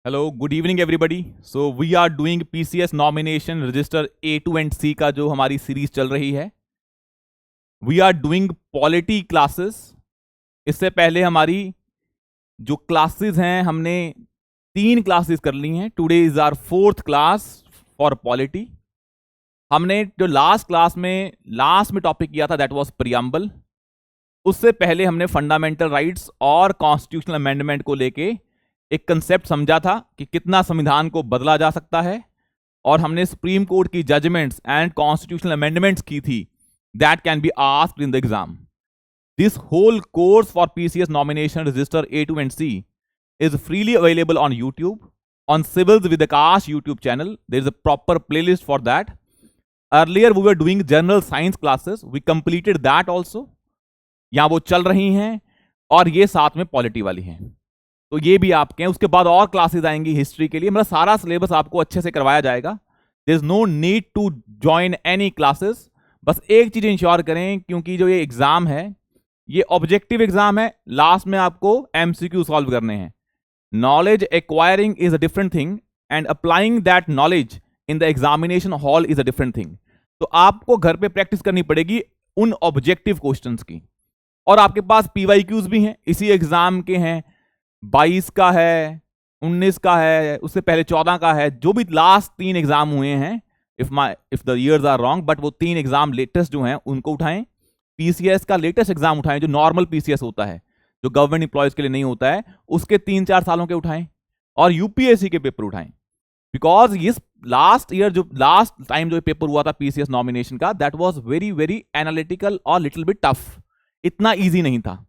Hello good evening everybody. So we are doing PCS nomination register A2 and C का जो हमारी series चल रही है। We are doing polity classes. इससे पहले हमारी जो क्लासेस हैं हमने 3 क्लासेस कर ली हैं। Today is our 4th class for polity. हमने जो लास्ट में टॉपिक किया था दैट वाज प्रियम्बल। उससे पहले हमने फंडामेंटल राइट्स और कॉन्स्टिट्यूशनल अमेंडमेंट को लेके एक कंसेप्ट समझा था कि कितना संविधान को बदला जा सकता है, और हमने सुप्रीम कोर्ट की जजमेंट्स एंड कॉन्स्टिट्यूशनल अमेंडमेंट्स की थी that can be asked in the exam. This whole course for PCS nomination register A2 and C is freely available on YouTube, on Civils with Akash YouTube channel. There is a proper playlist for that. Earlier we were doing general science classes. We completed that also. यहाँ वो चल रही हैं, और ये साथ में polity वाली हैं, तो ये भी आपके हैं। उसके बाद और क्लासेस आएंगी हिस्ट्री के लिए। मतलब सारा सिलेबस आपको अच्छे से करवाया जाएगा। There is no need to join any classes. बस एक चीज इंश्योर करें, क्योंकि जो ये एग्जाम है ये ऑब्जेक्टिव एग्जाम है। लास्ट में आपको MCQ सॉल्व करने हैं। Knowledge acquiring is a different thing and applying that knowledge in the examination hall is a different thing. तो आपको घर पे प्रैक्टिस करनी पड़ेगी उन ऑब्जेक्टिव क्वेश्चंस की। और आपके पास PYQs भी हैं, इसी एग्जाम के हैं। 22 का है, 19 का है, उससे पहले 14 का है। जो भी लास्ट 3 एग्जाम हुए हैं, if the years are wrong, but वो 3 एग्जाम लेटेस्ट जो हैं उनको उठाएं। पीसीएस का लेटेस्ट एग्जाम उठाएं, जो नॉर्मल पीसीएस होता है, जो गवर्नमेंट इंप्लॉयज के लिए नहीं होता है, उसके 3-4 सालों के उठाएं। और यूपीएससी के पेपर उठाएं, बिकॉज इस लास्ट ईयर जो लास्ट टाइम जो पेपर हुआ था पीसीएस नॉमिनेशन का, that was very very analytical और लिटिल बिट टफ। इतना ईजी नहीं था।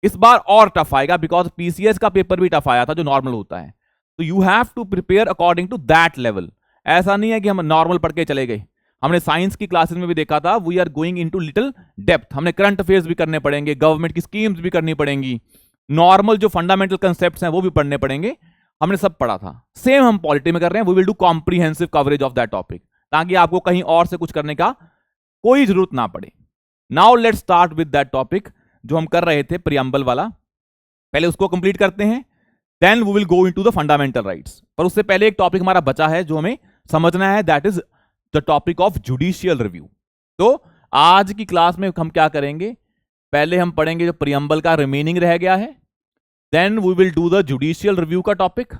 इस बार और टफ आएगा, बिकॉज पीसीएस का पेपर भी टफ आया था जो नॉर्मल होता है। तो you have to prepare according to that level. ऐसा नहीं है कि हम नॉर्मल पढ़ के चले गए। हमने साइंस की क्लासेस में भी देखा था, we are going into little depth. हमने करंट अफेयर्स भी करने पड़ेंगे, गवर्नमेंट की स्कीम्स भी करनी पड़ेंगी, नॉर्मल जो फंडामेंटल कंसेप्ट्स हैं वो भी पढ़ने पड़ेंगे। हमने सब पढ़ा था। सेम हम पॉलिटी में कर रहे हैं। We will do comprehensive coverage of that topic, ताकि आपको कहीं और से कुछ करने का कोई जरूरत ना पड़े। Now let's start with that topic जो हम कर रहे थे, प्रियम्बल वाला। पहले उसको कंप्लीट करते हैं, then we will go into the fundamental rights. पर उससे पहले एक टॉपिक हमारा बचा है जो हमें समझना है, that is the topic of judicial review. तो आज की क्लास में हम क्या करेंगे, पहले हम पढ़ेंगे जो प्रियम्बल का रिमेनिंग रह गया है, then we will do the judicial review का टॉपिक,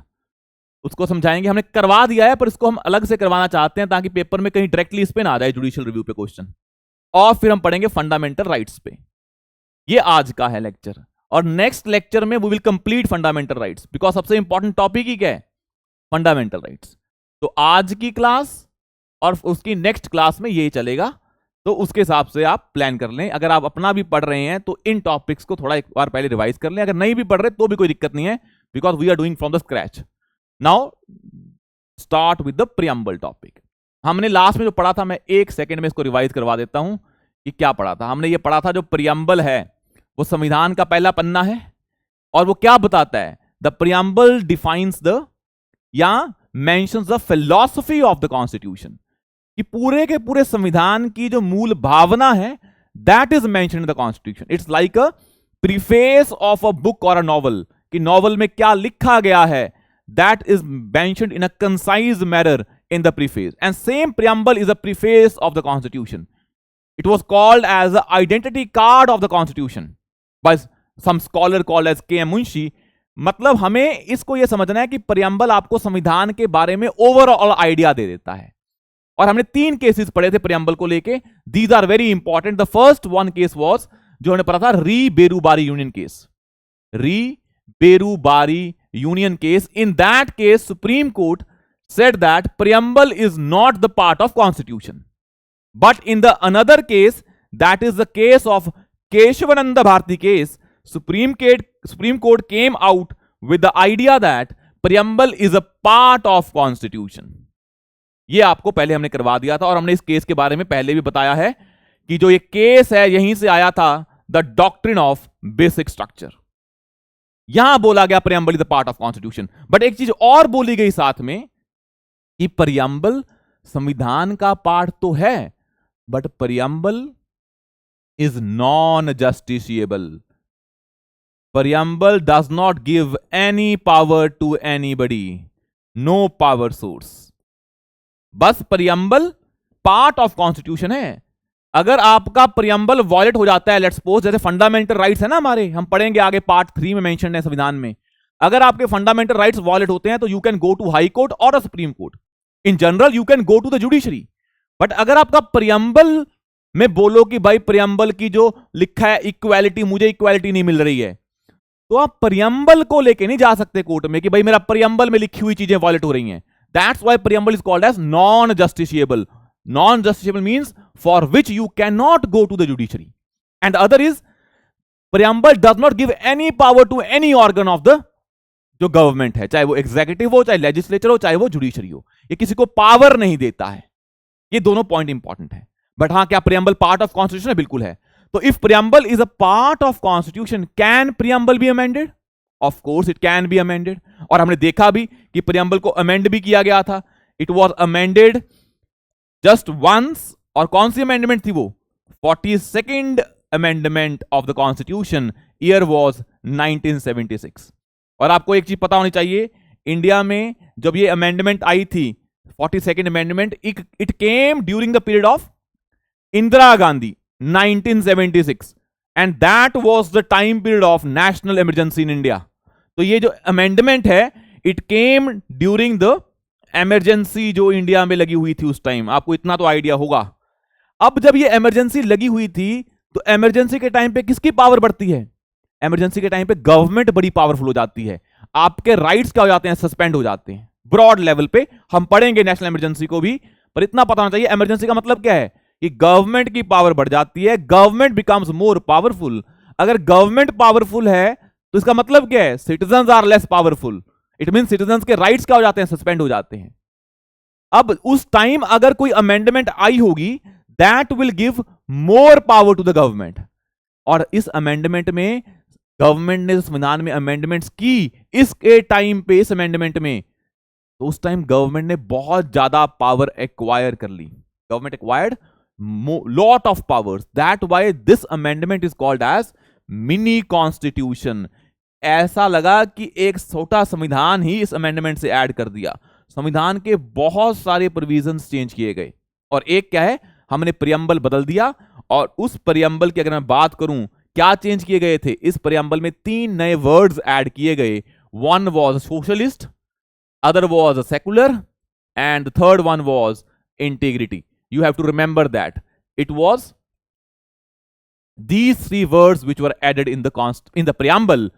उसको समझाएंगे। हमने करवा दिया है पर इसको हम अलग से करवाना चाहते हैं, ताकि पेपर में कहीं डायरेक्टली इस पे ना आ जाए जुडिशियल रिव्यू पे क्वेश्चन। और फिर हम पढ़ेंगे फंडामेंटल राइट्स पे। ये आज का है लेक्चर, और नेक्स्ट लेक्चर में we will complete fundamental rights, because सबसे इंपॉर्टेंट टॉपिक ही क्या है, फंडामेंटल राइट्स। तो आज की क्लास और उसकी नेक्स्ट क्लास में ये चलेगा। तो उसके हिसाब से आप प्लान कर लें। अगर आप अपना भी पढ़ रहे हैं तो इन टॉपिक्स को थोड़ा एक बार पहले रिवाइज कर लें। अगर नहीं भी पढ़ रहे तो भी कोई दिक्कत नहीं है, because we are doing from the scratch. Now start with the preamble topic. हमने लास्ट में जो पढ़ा था, मैं 1 सेकेंड में इसको रिवाइज करवा देता हूं कि क्या पढ़ा था। हमने ये पढ़ा था जो प्रियम्बल है वो संविधान का पहला पन्ना है, और वो क्या बताता है, द प्रियम्बल डिफाइंस द या mentions the philosophy of the constitution, कि पूरे के पूरे संविधान की जो मूल भावना है that is mentioned in the constitution. It's like a preface of a book और अ नॉवल, कि नॉवल में क्या लिखा गया है that is mentioned in a concise manner in the preface, and same preamble is a preface of the constitution. It was called as the identity card of the constitution by some scholar called as K.M. Munshi. मतलब हमें इसको यह समझना है कि preamble आपको संविधान के बारे में ओवरऑल आइडिया दे देता है। और हमने 3 केसेस पढ़े थे preamble को लेके। These are very important. The first one case was जो हमने पढ़ा था री Berubari union case. Re Berubari union case, in that case Supreme Court said that preamble is not the part of constitution. But in the another case, that is the case of Keshavananda Bharati case, Supreme Court came out with the idea that preamble is a part of constitution. ये आपको पहले हमने करवा दिया था, और हमने इस केस के बारे में पहले भी बताया है कि जो ये केस है यहीं से आया था, the doctrine of basic structure. यहां बोला गया preamble is a part of constitution. But एक चीज और बोली गई साथ में कि प्रियम्बल संविधान का पार्ट तो है, but preamble is non justiciable. Preamble does not give any power to anybody. No power source. बस प्रियम्बल पार्ट ऑफ कॉन्स्टिट्यूशन है। अगर आपका प्रियम्बल वॉयलेट हो जाता है, लेट्स सपोज जैसे फंडामेंटल राइट्स है ना हमारे, हम पढ़ेंगे आगे पार्ट 3 में मेंशन है संविधान में, अगर आपके फंडामेंटल राइट्स वॉयलेट होते हैं तो you can go to high court और supreme court. In general you can go to the judiciary. But अगर आपका प्रियम्बल में बोलो कि भाई प्रियम्बल की जो लिखा है इक्वालिटी, मुझे इक्वालिटी नहीं मिल रही है, तो आप प्रियम्बल को लेके नहीं जा सकते कोर्ट में कि भाई मेरा प्रियम्बल में लिखी हुई चीजें वॉयलेट हो रही हैं। That's why preamble is called as non justiciable. Non justiciable means for which you can not go to the judiciary. And other is preamble does not give any power to any organ of the जो government है, चाहे वो executive हो, चाहे legislature हो, चाहे वो judiciary हो। ये किसी को पावर नहीं देता है। ये दोनों पॉइंट इंपॉर्टेंट है। बट हां, क्या प्रियम्बल पार्ट ऑफ कॉन्स्टिट्यूशन है? बिल्कुल है। तो if preamble is a part of constitution, can preamble be amended? Of course it can be amended. और हमने देखा भी कि प्रियम्बल को अमेंड भी किया गया था। It was amended just once. और कौन सी अमेंडमेंट थी वो? 42nd amendment of the constitution. Year was 1976। और आपको एक चीज पता होनी चाहिए, इंडिया में जब ये अमेंडमेंट आई थी 42nd amendment, it came during the period of Indira Gandhi 1976, and that was the time period of national emergency in India. तो ये जो अमेंडमेंट है it came during the emergency जो इंडिया में लगी हुई थी उस टाइम। आपको इतना तो आइडिया होगा। अब जब ये इमरजेंसी लगी हुई थी तो इमरजेंसी के टाइम पे किसकी पावर बढ़ती है? इमरजेंसी के टाइम पे गवर्नमेंट बड़ी पावरफुल हो जाती है। आपके राइट्स क्या हो जाते हैं? सस्पेंड हो जाते हैं ब्रॉड लेवल पे। हम पढ़ेंगे नेशनल इमरजेंसी को भी, पर इतना पता होना चाहिए इमरजेंसी का मतलब क्या है कि गवर्नमेंट की पावर बढ़ जाती है, गवर्नमेंट बिकम्स मोर पावरफुल। अगर गवर्नमेंट पावरफुल है तो इसका मतलब क्या है? Citizens are less powerful. It mean citizens के राइट्स क्या हो जाते हैं? सस्पेंड हो जाते हैं। अब उस टाइम अगर कोई अमेंडमेंट आई होगी that will give more power to the government. और इस अमेंडमेंट में गवर्नमेंट ने संविधान में अमेंडमेंट्स की इसके टाइम पे, इस अमेंडमेंट में, तो उस टाइम गवर्नमेंट ने बहुत ज्यादा पावर एक्वायर कर ली। Government acquired lot of powers. That why this amendment is called as mini constitution. ऐसा लगा कि एक छोटा संविधान ही इस अमेंडमेंट से ऐड कर दिया। संविधान के बहुत सारे प्रोविजंस चेंज किए गए और एक क्या है, हमने प्रियम्बल बदल दिया। और उस प्रियम्बल की अगर मैं बात करूं क्या चेंज किए गए थे, इस प्रियम्बल में 3 नए वर्ड्स ऐड किए गए। One was socialist, other was a secular, and the third one was integrity. You have to remember that it was these 3 words which were added in the preamble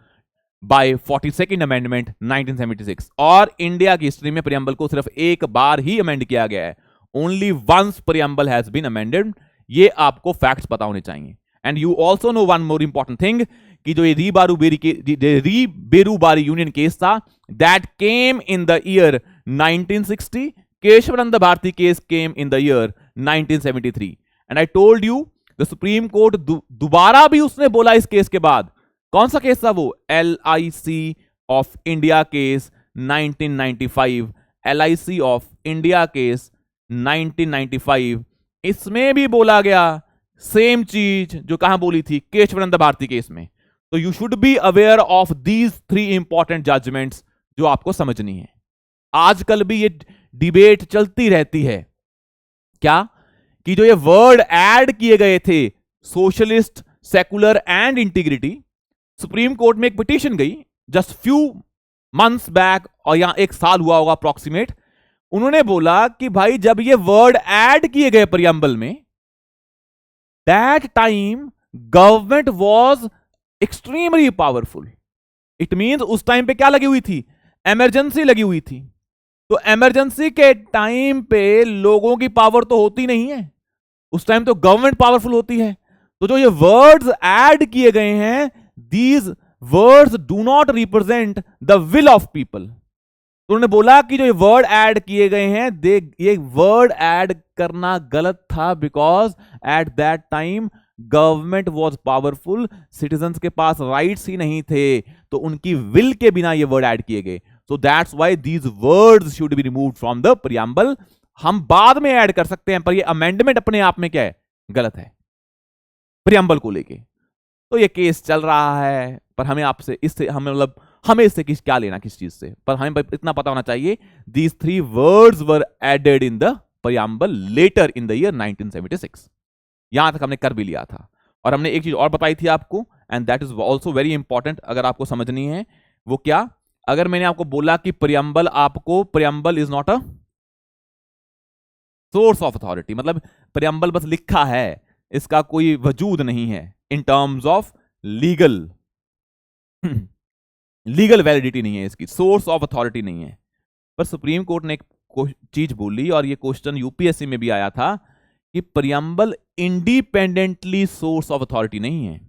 by 42nd amendment 1976. और India की history में preamble को सिर्फ एक बार ही amend किया गया है। Only once preamble has been amended. ये आपको फैक्ट्स पता होने चाहिए। And you also no one more important thing कि जो ये री-बेरूबारी यूनियन केस था that came in the year 1960, Keshavananda Bharti case came in the year 1973। And I told you the supreme court दोबारा भी उसने बोला इस केस के बाद। कौन सा केस था वो? LIC of India case 1995। LIC of India case 1995, इसमें भी बोला गया सेम चीज जो कहां बोली थी? केशवानंद भारती केस में। तो you should be aware of these 3 important judgments जो आपको समझनी है। आजकल भी ये डिबेट चलती रहती है क्या कि जो ये वर्ड ऐड किए गए थे socialist, secular and integrity, supreme court में एक पिटीशन गई जस्ट फ्यू मंथ्स बैक, और यहां 1 साल हुआ होगा अप्रॉक्सीमेट। उन्होंने बोला कि भाई जब ये वर्ड ऐड किए गए प्रियम्बल में, that time government was extremely powerful. It means उस टाइम पे क्या लगी हुई थी? इमरजेंसी लगी हुई थी। तो इमरजेंसी के टाइम पे लोगों की पावर तो होती नहीं है, उस टाइम तो गवर्नमेंट पावरफुल होती है। तो जो ये वर्ड्स ऐड किए गए हैं, these words do not represent the will of people. तो उन्होंने बोला कि जो ये वर्ड ऐड किए गए हैं, ये वर्ड ऐड करना गलत था because at that time government was powerful, citizens के पास राइट्स ही नहीं थे, तो उनकी विल के बिना ये वर्ड ऐड किए गए। So that's why these words should be removed from the preamble. हम बाद में ऐड कर सकते हैं, पर ये अमेंडमेंट अपने आप में क्या है? गलत है प्रियम्बल को लेके। तो ये केस चल रहा है, पर हमें आपसे इससे हमें मतलब हमें इससे क्या लेना किस चीज से, पर हमें इतना पता होना चाहिए these 3 words were added in the preamble later in the year 1976। यहां तक हमने कर भी लिया था। और हमने एक चीज और बताई थी आपको, and that is also very important अगर आपको समझनी है। वो क्या? अगर मैंने आपको बोला कि preamble is not a source of authority, मतलब प्रियम्बल बस लिखा है, इसका कोई वजूद नहीं है in terms of legal validity नहीं है, इसकी सोर्स ऑफ अथॉरिटी नहीं है। पर सुप्रीम कोर्ट ने एक चीज बोली, और ये क्वेश्चन यूपीएससी में भी आया था, कि preamble independently source of authority नहीं है।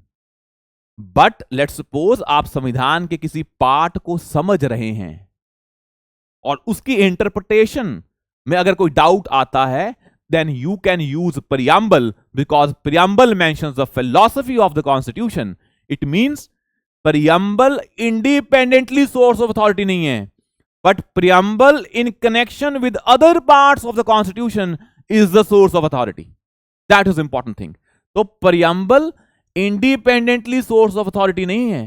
बट लेट्स सपोज आप संविधान के किसी पार्ट को समझ रहे हैं और उसकी इंटरप्रिटेशन में अगर कोई डाउट आता है, then you can use preamble because preamble mentions the philosophy of the constitution. It means preamble independently source of authority नहीं है, but preamble in connection with other parts of the constitution is the source of authority. That is important thing. तो preamble independently source of authority नहीं है,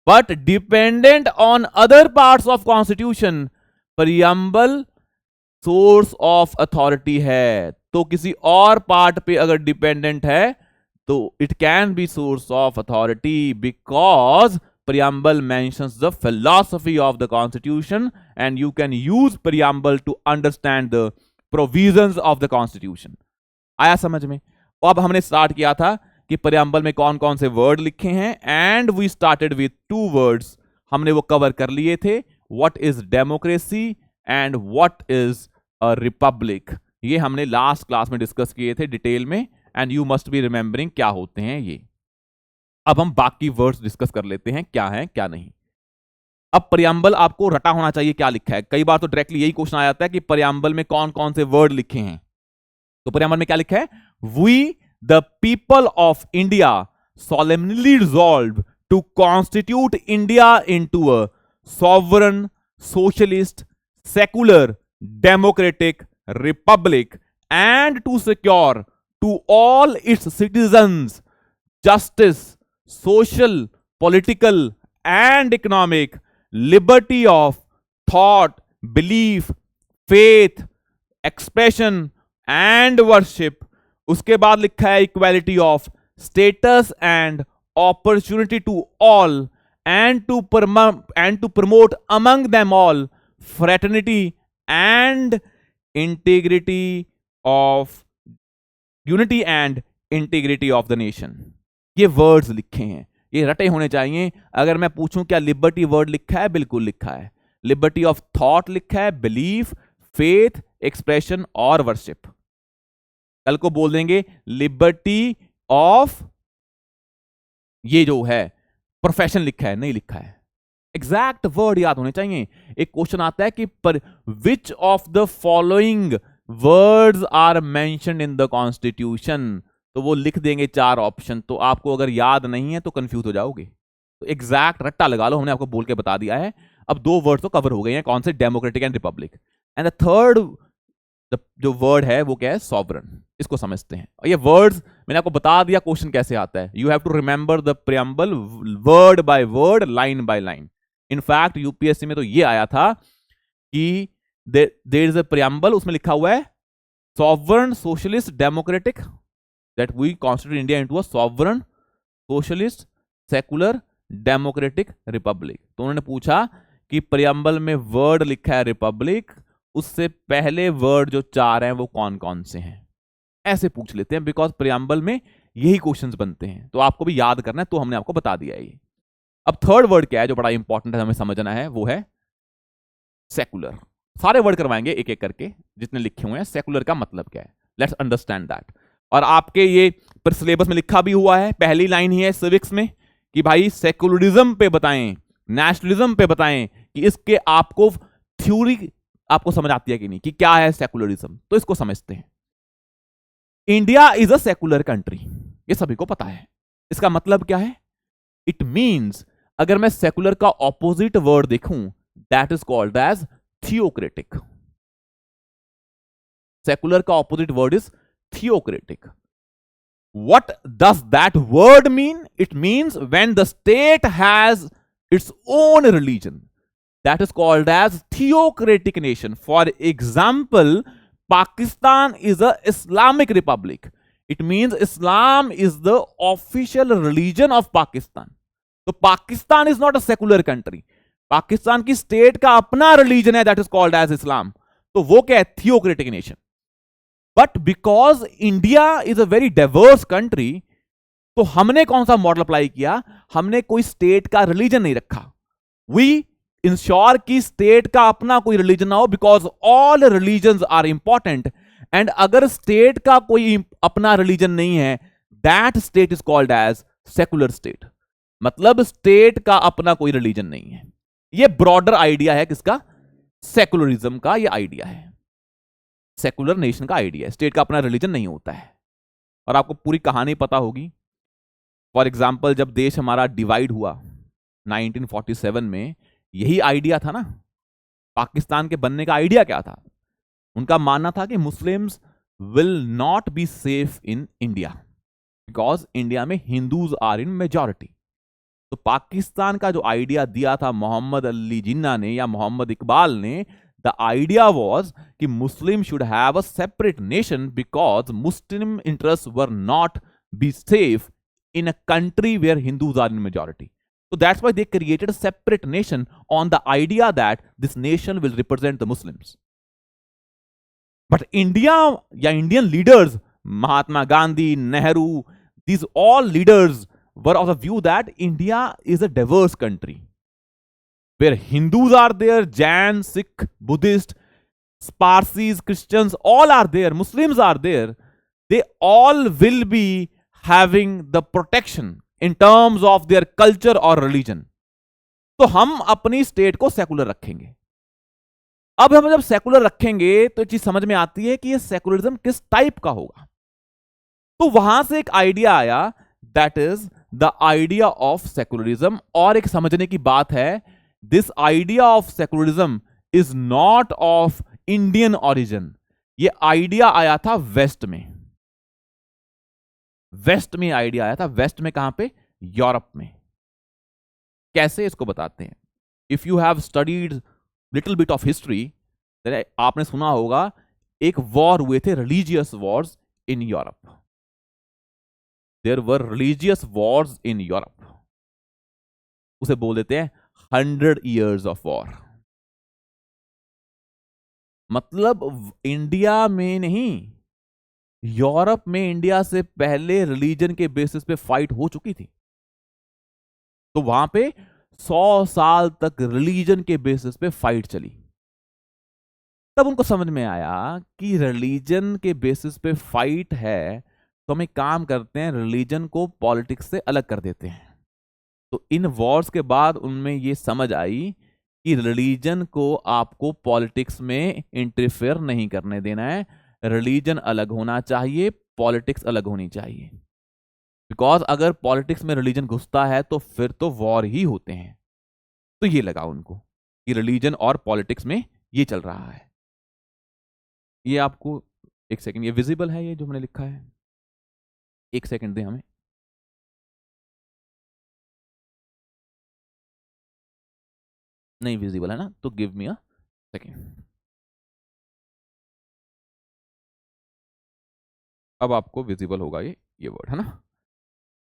but dependent on other parts of constitution, preamble source of authority है। तो किसी और part पे अगर dependent है तो it can be source of authority because preamble mentions the philosophy of the constitution and you can use preamble to understand the provisions of the constitution. आया समझ में? अब हमने स्टार्ट किया था कि preamble में कौन कौन से वर्ड लिखे हैं, and we started with 2 words. हमने वो कवर कर लिए थे, what is democracy and what is a republic. ये हमने लास्ट क्लास में डिस्कस किए थे डिटेल में, and you must be remembering क्या होते हैं ये। अब हम बाकी वर्ड्स डिस्कस कर लेते हैं, क्या है क्या नहीं। अब प्रियम्बल आपको रटा होना चाहिए क्या लिखा है। कई बार तो डायरेक्टली यही क्वेश्चन आ जाता है कि प्रियम्बल में कौन कौन से वर्ड लिखे हैं। तो प्रियम्बल में क्या लिखा है? We the people of India solemnly resolved to constitute India into a sovereign, socialist, secular, democratic republic and to secure to all its citizens justice, social, political and economic liberty of thought, belief, faith, expression and worship. उसके बाद लिखा है equality of status and opportunity to all and to promote among them all fraternity and integrity of unity and integrity of the nation. ये words लिखे हैं, ये रटे होने चाहिए। अगर मैं पूछूं क्या लिबर्टी वर्ड लिखा है? बिल्कुल लिखा है। लिबर्टी ऑफ थॉट लिखा है, बिलीफ, फेथ, एक्सप्रेशन और वर्शिप। कल को बोल देंगे लिबर्टी ऑफ ये जो है प्रोफेशन लिखा है, नहीं लिखा है। एग्जैक्ट वर्ड याद होने चाहिए। एक क्वेश्चन आता है कि पर which of the following words are mentioned in the constitution, तो वो लिख देंगे 4 ऑप्शन। तो आपको अगर याद नहीं है तो कंफ्यूज हो जाओगे। तो एग्जैक्ट रट्टा लगा लो, हमने आपको बोल के बता दिया है। अब 2 वर्ड तो कवर हो गए हैं, कौन से? Democratic and Republic. And the third जो वर्ड है वो क्या है? सॉवरन। इसको समझते हैं। और ये वर्ड्स मैंने आपको बता दिया क्वेश्चन कैसे आता है। You have to remember the preamble word by word, line by line. In fact UPSC में तो ये आया था कि देयर इज अ प्रियम्बल, उसमें लिखा हुआ है sovereign, socialist, democratic, that we constitute India into a sovereign, socialist, secular, democratic republic. तो उन्होंने पूछा कि प्रियम्बल में वर्ड लिखा है रिपब्लिक, उससे पहले वर्ड जो 4 हैं वो कौन कौन से हैं? ऐसे पूछ लेते हैं, बिकॉज प्रियम्बल में यही क्वेश्चंस बनते हैं। तो आपको भी याद करना है, तो हमने आपको बता दिया ये। अब थर्ड वर्ड क्या है जो बड़ा इंपॉर्टेंट है, हमें समझना है, वो है सेकुलर। सारे वर्ड करवाएंगे एक एक करके जितने लिखे हुए हैं। सेकुलर का मतलब क्या है, लेट्स अंडरस्टैंड दैट। और आपके ये पर सिलेबस में लिखा भी हुआ है, पहली लाइन ही है सिविक्स में कि भाई सेकुलरिज्म पे बताएं, नेशनलिज्म पे बताएं कि इसके आपको थ्योरी आपको समझ आती है कि नहीं, कि क्या है सेकुलरिज्म। तो इसको समझते हैं। India is a secular country, ये सभी को पता है। इसका मतलब क्या है? इट मींस अगर मैं सेकुलर का ऑपोजिट वर्ड देखूं, that is called as theocratic. Secular का opposite word is theocratic. What does that word mean? It means when the state has its own religion. That is called as theocratic nation. For example, Pakistan is a Islamic republic. It means Islam is the official religion of Pakistan. So Pakistan is not a secular country. Pakistan की state का अपना religion है, that is called as इस्लाम. तो वो क्या है? Theocratic nation. But because India is a very diverse country, तो हमने कौन सा मॉडल अप्लाई किया? हमने कोई स्टेट का रिलीजन नहीं रखा. वी इंश्योर कि स्टेट का अपना कोई रिलीजन ना हो, because all religion are important. And अगर स्टेट का कोई अपना रिलीजन नहीं है, that state is called as secular state. मतलब स्टेट का अपना कोई रिलीजन नहीं है. ये ब्रॉडर आइडिया है किसका? सेकुलरिज्म का. ये आइडिया है सेकुलर नेशन का आइडिया. स्टेट का अपना रिलीजन नहीं होता है. और आपको पूरी कहानी पता होगी. फॉर एग्जाम्पल, जब देश हमारा डिवाइड हुआ 1947 में, यही आइडिया था ना. पाकिस्तान के बनने का आइडिया क्या था? उनका मानना था कि Muslims will not be safe in India because India में हिंदूज आर इन मेजॉरिटी. तो पाकिस्तान का जो आइडिया दिया था मोहम्मद अली जिन्ना ने या मोहम्मद इकबाल ने, द आइडिया वॉज कि मुस्लिम should have a separate nation because Muslim interest were not be safe in a country where Hindus are in majority. So that's why they created a separate nation on the idea that this nation will represent the Muslims. But India, Indian leaders, Mahatma Gandhi, Nehru, these all leaders were of the view that India is a diverse country where Hindus are there, Jain, Sikh, Buddhist, Parsis, Christians, all are there, Muslims are there. They all will be having the protection in terms of their culture or religion. तो हम अपनी state को secular रखेंगे. अब हम जब secular रखेंगे तो एक चीज समझ में आती है कि ये सेकुलरिज्म किस टाइप का होगा. तो वहां से एक आइडिया आया, that is the idea of secularism. और एक समझने की बात है, this idea of secularism is not of Indian origin. ये आइडिया आया था वेस्ट में. वेस्ट में आइडिया आया था. वेस्ट में कहां पे? यूरोप में. कैसे? इसको बताते हैं. If you have studied little bit of history, आपने सुना होगा एक वॉर हुए थे, religious wars in Europe. There were religious wars in Europe. उसे बोल देते हैं 100 years ऑफ वॉर. मतलब इंडिया में नहीं, यूरोप में इंडिया से पहले रिलीजन के बेसिस पे फाइट हो चुकी थी. तो वहां पे 100 साल तक रिलीजन के बेसिस पे फाइट चली. तब उनको समझ में आया कि रिलीजन के बेसिस पे फाइट है, तो हम एक काम करते हैं, रिलीजन को पॉलिटिक्स से अलग कर देते हैं. तो इन वॉर्स के बाद उनमें ये समझ आई कि रिलीजन को आपको पॉलिटिक्स में इंटरफेयर नहीं करने देना है. रिलीजन अलग होना चाहिए, पॉलिटिक्स अलग होनी चाहिए. बिकॉज अगर पॉलिटिक्स में रिलीजन घुसता है तो फिर तो वॉर ही होते हैं. तो ये लगा उनको कि रिलीजन और पॉलिटिक्स में ये चल रहा है. ये आपको एक सेकंड, ये विजिबल है ये जो हमने लिखा है? एक सेकंड दें हमें. नहीं विजिबल है ना, तो गिव मी अ सेकंड. अब आपको विजिबल होगा ये वर्ड, है ना?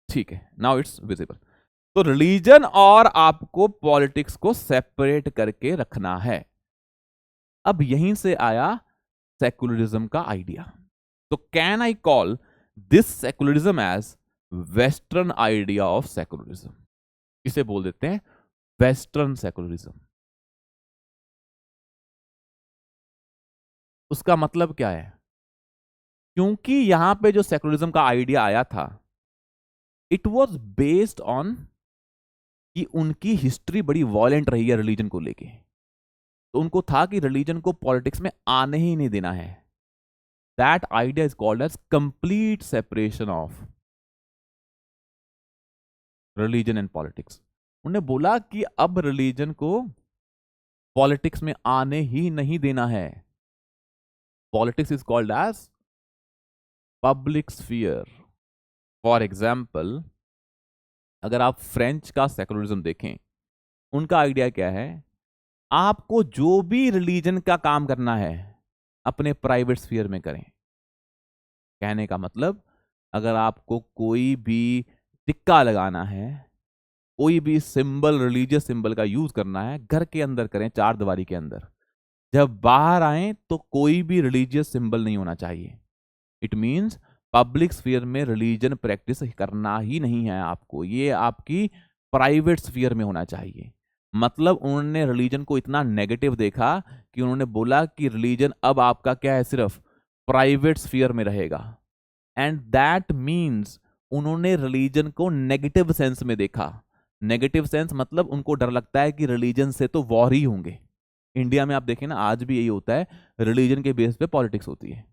ठीक है, नाउ इट्स विजिबल. तो रिलीजन और आपको पॉलिटिक्स को सेपरेट करके रखना है. अब यहीं से आया सेकुलरिज्म का आइडिया. तो can I call this secularism as western idea of secularism? इसे बोल देते हैं वेस्टर्न सेकुलरिज्म. उसका मतलब क्या है? क्योंकि यहां पे जो सेकुलरिज्म का आइडिया आया था, इट वॉज बेस्ड ऑन कि उनकी हिस्ट्री बड़ी वॉयलेंट रही है रिलीजन को लेके. तो उनको था कि रिलीजन को पॉलिटिक्स में आने ही नहीं देना है. That idea is called as complete separation of religion and politics. उन्होंने बोला कि अब रिलीजन को पॉलिटिक्स में आने ही नहीं देना है. Politics is called as public sphere. For example, अगर आप फ्रेंच का सेकुलरिज्म देखें, उनका आइडिया क्या है, आपको जो भी रिलीजन का काम करना है अपने प्राइवेट स्फीयर में करें। कहने का मतलब, अगर आपको कोई भी टिक्का लगाना है, कोई भी सिंबल, रिलीजियस सिंबल का यूज करना है, घर के अंदर करें, चार दीवारी के अंदर। जब बाहर आए तो कोई भी रिलीजियस सिंबल नहीं होना चाहिए। इट मीन्स पब्लिक स्फीयर में रिलीजन प्रैक्टिस करना ही नहीं है आपको, ये आपकी प्राइवेट स्फीयर में होना चाहिए। मतलब उन्होंने रिलीजन को इतना नेगेटिव देखा कि उन्होंने बोला कि रिलीजन अब आपका क्या है, सिर्फ प्राइवेट स्फीयर में रहेगा। एंड दैट मीन्स उन्होंने रिलीजन को नेगेटिव सेंस में देखा। नेगेटिव सेंस मतलब उनको डर लगता है कि रिलीजन से तो वॉर ही होंगे। इंडिया में आप देखें ना, आज भी यही होता है, रिलीजन के बेस पे पॉलिटिक्स होती है।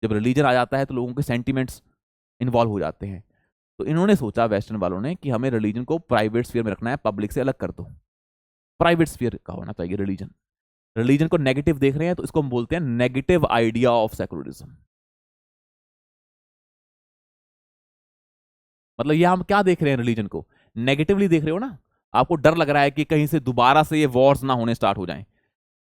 जब रिलीजन आ जाता है तो लोगों के सेंटिमेंट्स इन्वॉल्व हो जाते हैं। तो इन्होंने सोचा, वेस्टर्न वालों ने, कि हमें रिलीजन को प्राइवेट स्फीयर में रखना है, पब्लिक से अलग कर दो, प्राइवेट स्फीयर का होना चाहिए रिलीजन। रिलीजन को नेगेटिव देख रहे हैं तो इसको हम बोलते हैं नेगेटिव आइडिया ऑफ सेकुलरिज्म। मतलब ये हम क्या देख रहे हैं, रिलीजन को नेगेटिवली देख रहे हो ना, आपको डर लग रहा है कि कहीं से दोबारा से ये वॉर्स ना होने स्टार्ट हो जाएं।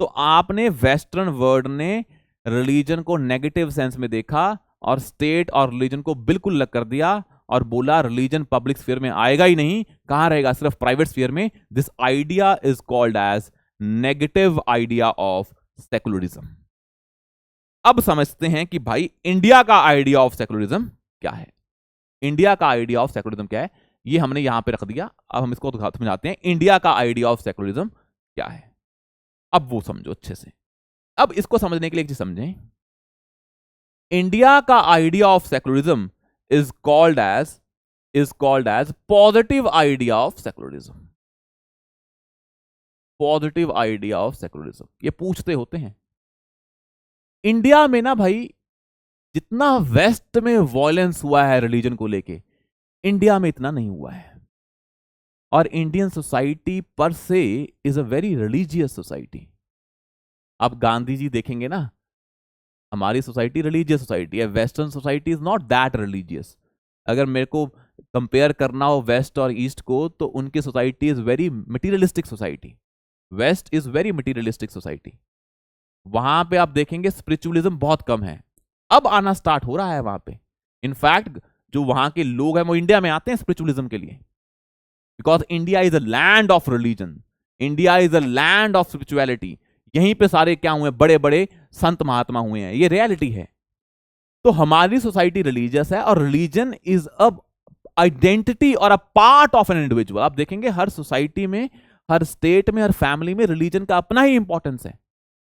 तो आपने, वेस्टर्न वर्ल्ड ने रिलीजन को नेगेटिव सेंस में देखा और स्टेट और रिलीजन को बिल्कुल अलग कर दिया और बोला रिलीजन पब्लिक स्फीयर में आएगा ही नहीं, कहां रहेगा, सिर्फ प्राइवेट स्फीयर में। This idea is called as negative idea of secularism. अब समझते हैं कि भाई इंडिया का आइडिया ऑफ सेकुलरिज्म क्या है। इंडिया का आइडिया ऑफ सेकुलरिज्म क्या है, ये हमने यहां पे रख दिया। अब हम इसको समझाते हैं, इंडिया का आइडिया ऑफ सेकुलरिज्म क्या है। अब वो समझो अच्छे से। अब इसको समझने के लिए एक चीज समझें, इंडिया का idea of secularism is called as positive idea of secularism. Positive idea of secularism, ये पूछते होते हैं। इंडिया में ना भाई, जितना वेस्ट में वॉयलेंस हुआ है रिलीजन को लेके, इंडिया में इतना नहीं हुआ है। और इंडियन सोसाइटी पर से is a very religious society. अब गांधी जी देखेंगे ना, हमारी सोसाइटी रिलीजियस सोसाइटी है, western society is not that religious. अगर मेरे को कंपेयर करना हो वेस्ट और ईस्ट को, तो उनकी society is very materialistic society. West is very materialistic society. वहां पे आप देखेंगे स्पिरिचुअलिज्म बहुत कम है, अब आना स्टार्ट हो रहा है वहां पे। इनफैक्ट जो वहां के लोग हैं वो इंडिया में आते हैं स्पिरिचुअलिज्म के लिए, because India is a land of religion, India is a land of spirituality. यहीं पे सारे क्या हुए, बड़े बड़े संत महात्मा हुए हैं, ये रियलिटी है। तो हमारी सोसाइटी रिलीजियस है और रिलीजन इज अ आइडेंटिटी और अ पार्ट ऑफ एन इंडिविजुअल। आप देखेंगे हर सोसाइटी में, हर स्टेट में, हर फैमिली में रिलीजन का अपना ही इंपॉर्टेंस है।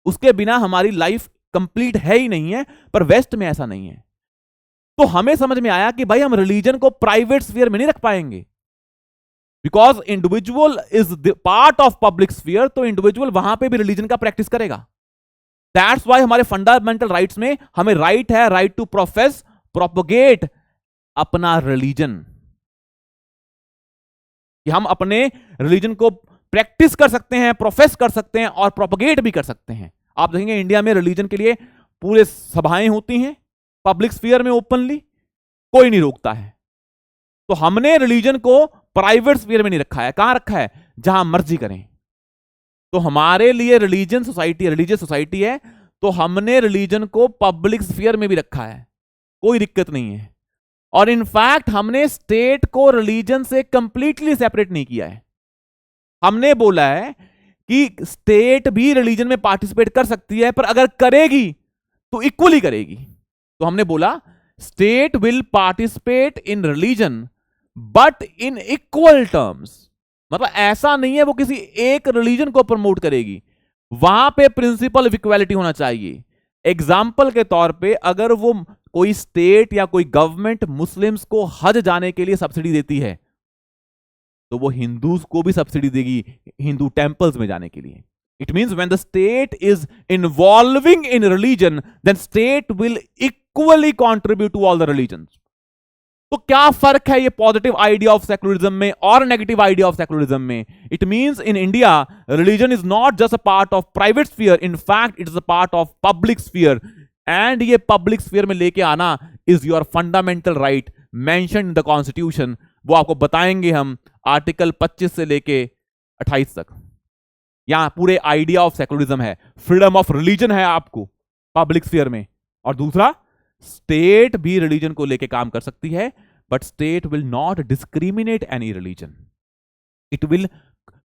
उसके बिना हमारी लाइफ कंप्लीट है ही नहीं है। पर वेस्ट में ऐसा नहीं है। तो हमें समझ में आया कि भाई हम रिलीजन को प्राइवेट स्फीयर में नहीं रख पाएंगे, because individual is the part of public sphere. तो इंडिविजुअल वहां पे भी रिलीजन का प्रैक्टिस करेगा। दैट्स वाई हमारे फंडामेंटल राइट्स में हमें राइट है, राइट टू प्रोफेस, प्रोपोगेट अपना रिलीजन, कि हम अपने रिलीजन को प्रैक्टिस कर सकते हैं, प्रोफेस कर सकते हैं और प्रोपोगेट भी कर सकते हैं। आप देखेंगे इंडिया में रिलीजन के लिए पूरे सभाएं होती हैं पब्लिक स्फीयर में, ओपनली कोई नहीं रोकता है। तो हमने रिलीजन को प्राइवेट स्फीयर में नहीं रखा है, कहां रखा है, जहां मर्जी करें। तो हमारे लिए रिलीजन सोसाइटी, रिलीजियस सोसाइटी है, तो हमने रिलीजन को पब्लिक स्फीयर में भी रखा है, कोई दिक्कत नहीं है। और इनफैक्ट हमने स्टेट को रिलीजन से कंप्लीटली सेपरेट नहीं किया है। हमने बोला है कि स्टेट भी रिलीजन में पार्टिसिपेट कर सकती है, पर अगर करेगी तो इक्वली करेगी। तो हमने बोला state will participate in religion but in equal terms. मतलब ऐसा नहीं है वो किसी एक रिलीजन को प्रमोट करेगी, वहां पे प्रिंसिपल ऑफ इक्वालिटी होना चाहिए। एग्जाम्पल के तौर पे, अगर वो कोई स्टेट या कोई गवर्नमेंट मुस्लिम्स को हज जाने के लिए सब्सिडी देती है, तो वो हिंदूज को भी सब्सिडी देगी हिंदू टेंपल्स में जाने के लिए। It means when the state is involving in religion, then state will equally contribute to all the religion. तो क्या फर्क है ये पॉजिटिव आइडिया ऑफ सेकुलरिज्म में और नेगेटिव आइडिया ऑफ सेकुलरिज्म में? It means in India religion is not just a part of private sphere, in fact it is a part of public sphere. And ये public sphere में लेके आना is your fundamental right mention in the constitution. वो आपको बताएंगे हम, article 25 से लेके 28 तक। यहां पूरे आइडिया ऑफ सेकुलरिज्म है, फ्रीडम ऑफ रिलीजन है आपको पब्लिक स्फीयर में, और दूसरा स्टेट भी रिलीजन को लेके काम कर सकती है, but state will not discriminate any religion. It will,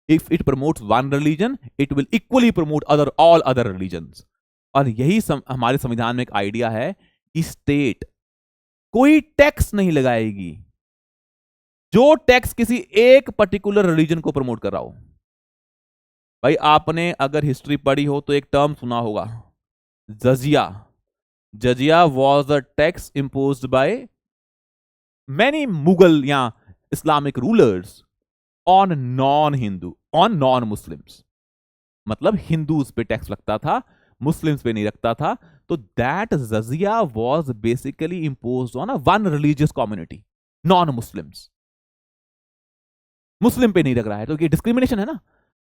if it promotes one religion, it will equally promote all other religions। और यही हमारे संविधान में एक आइडिया है कि स्टेट कोई टैक्स नहीं लगाएगी जो टैक्स किसी एक पर्टिकुलर रिलीजन को प्रमोट कर रहा हो। भाई आपने अगर हिस्ट्री पढ़ी हो तो एक टर्म सुना होगा, जजिया। जजिया was a tax imposed by many Mughal या Islamic rulers on non Hindu, on non Muslims. मतलब हिंदूज पे टैक्स लगता था, मुस्लिम्स पे नहीं लगता था। तो दैट जजिया was basically imposed on a one religious community, non Muslims. Muslim पे नहीं लग रहा है तो ये डिस्क्रिमिनेशन है ना।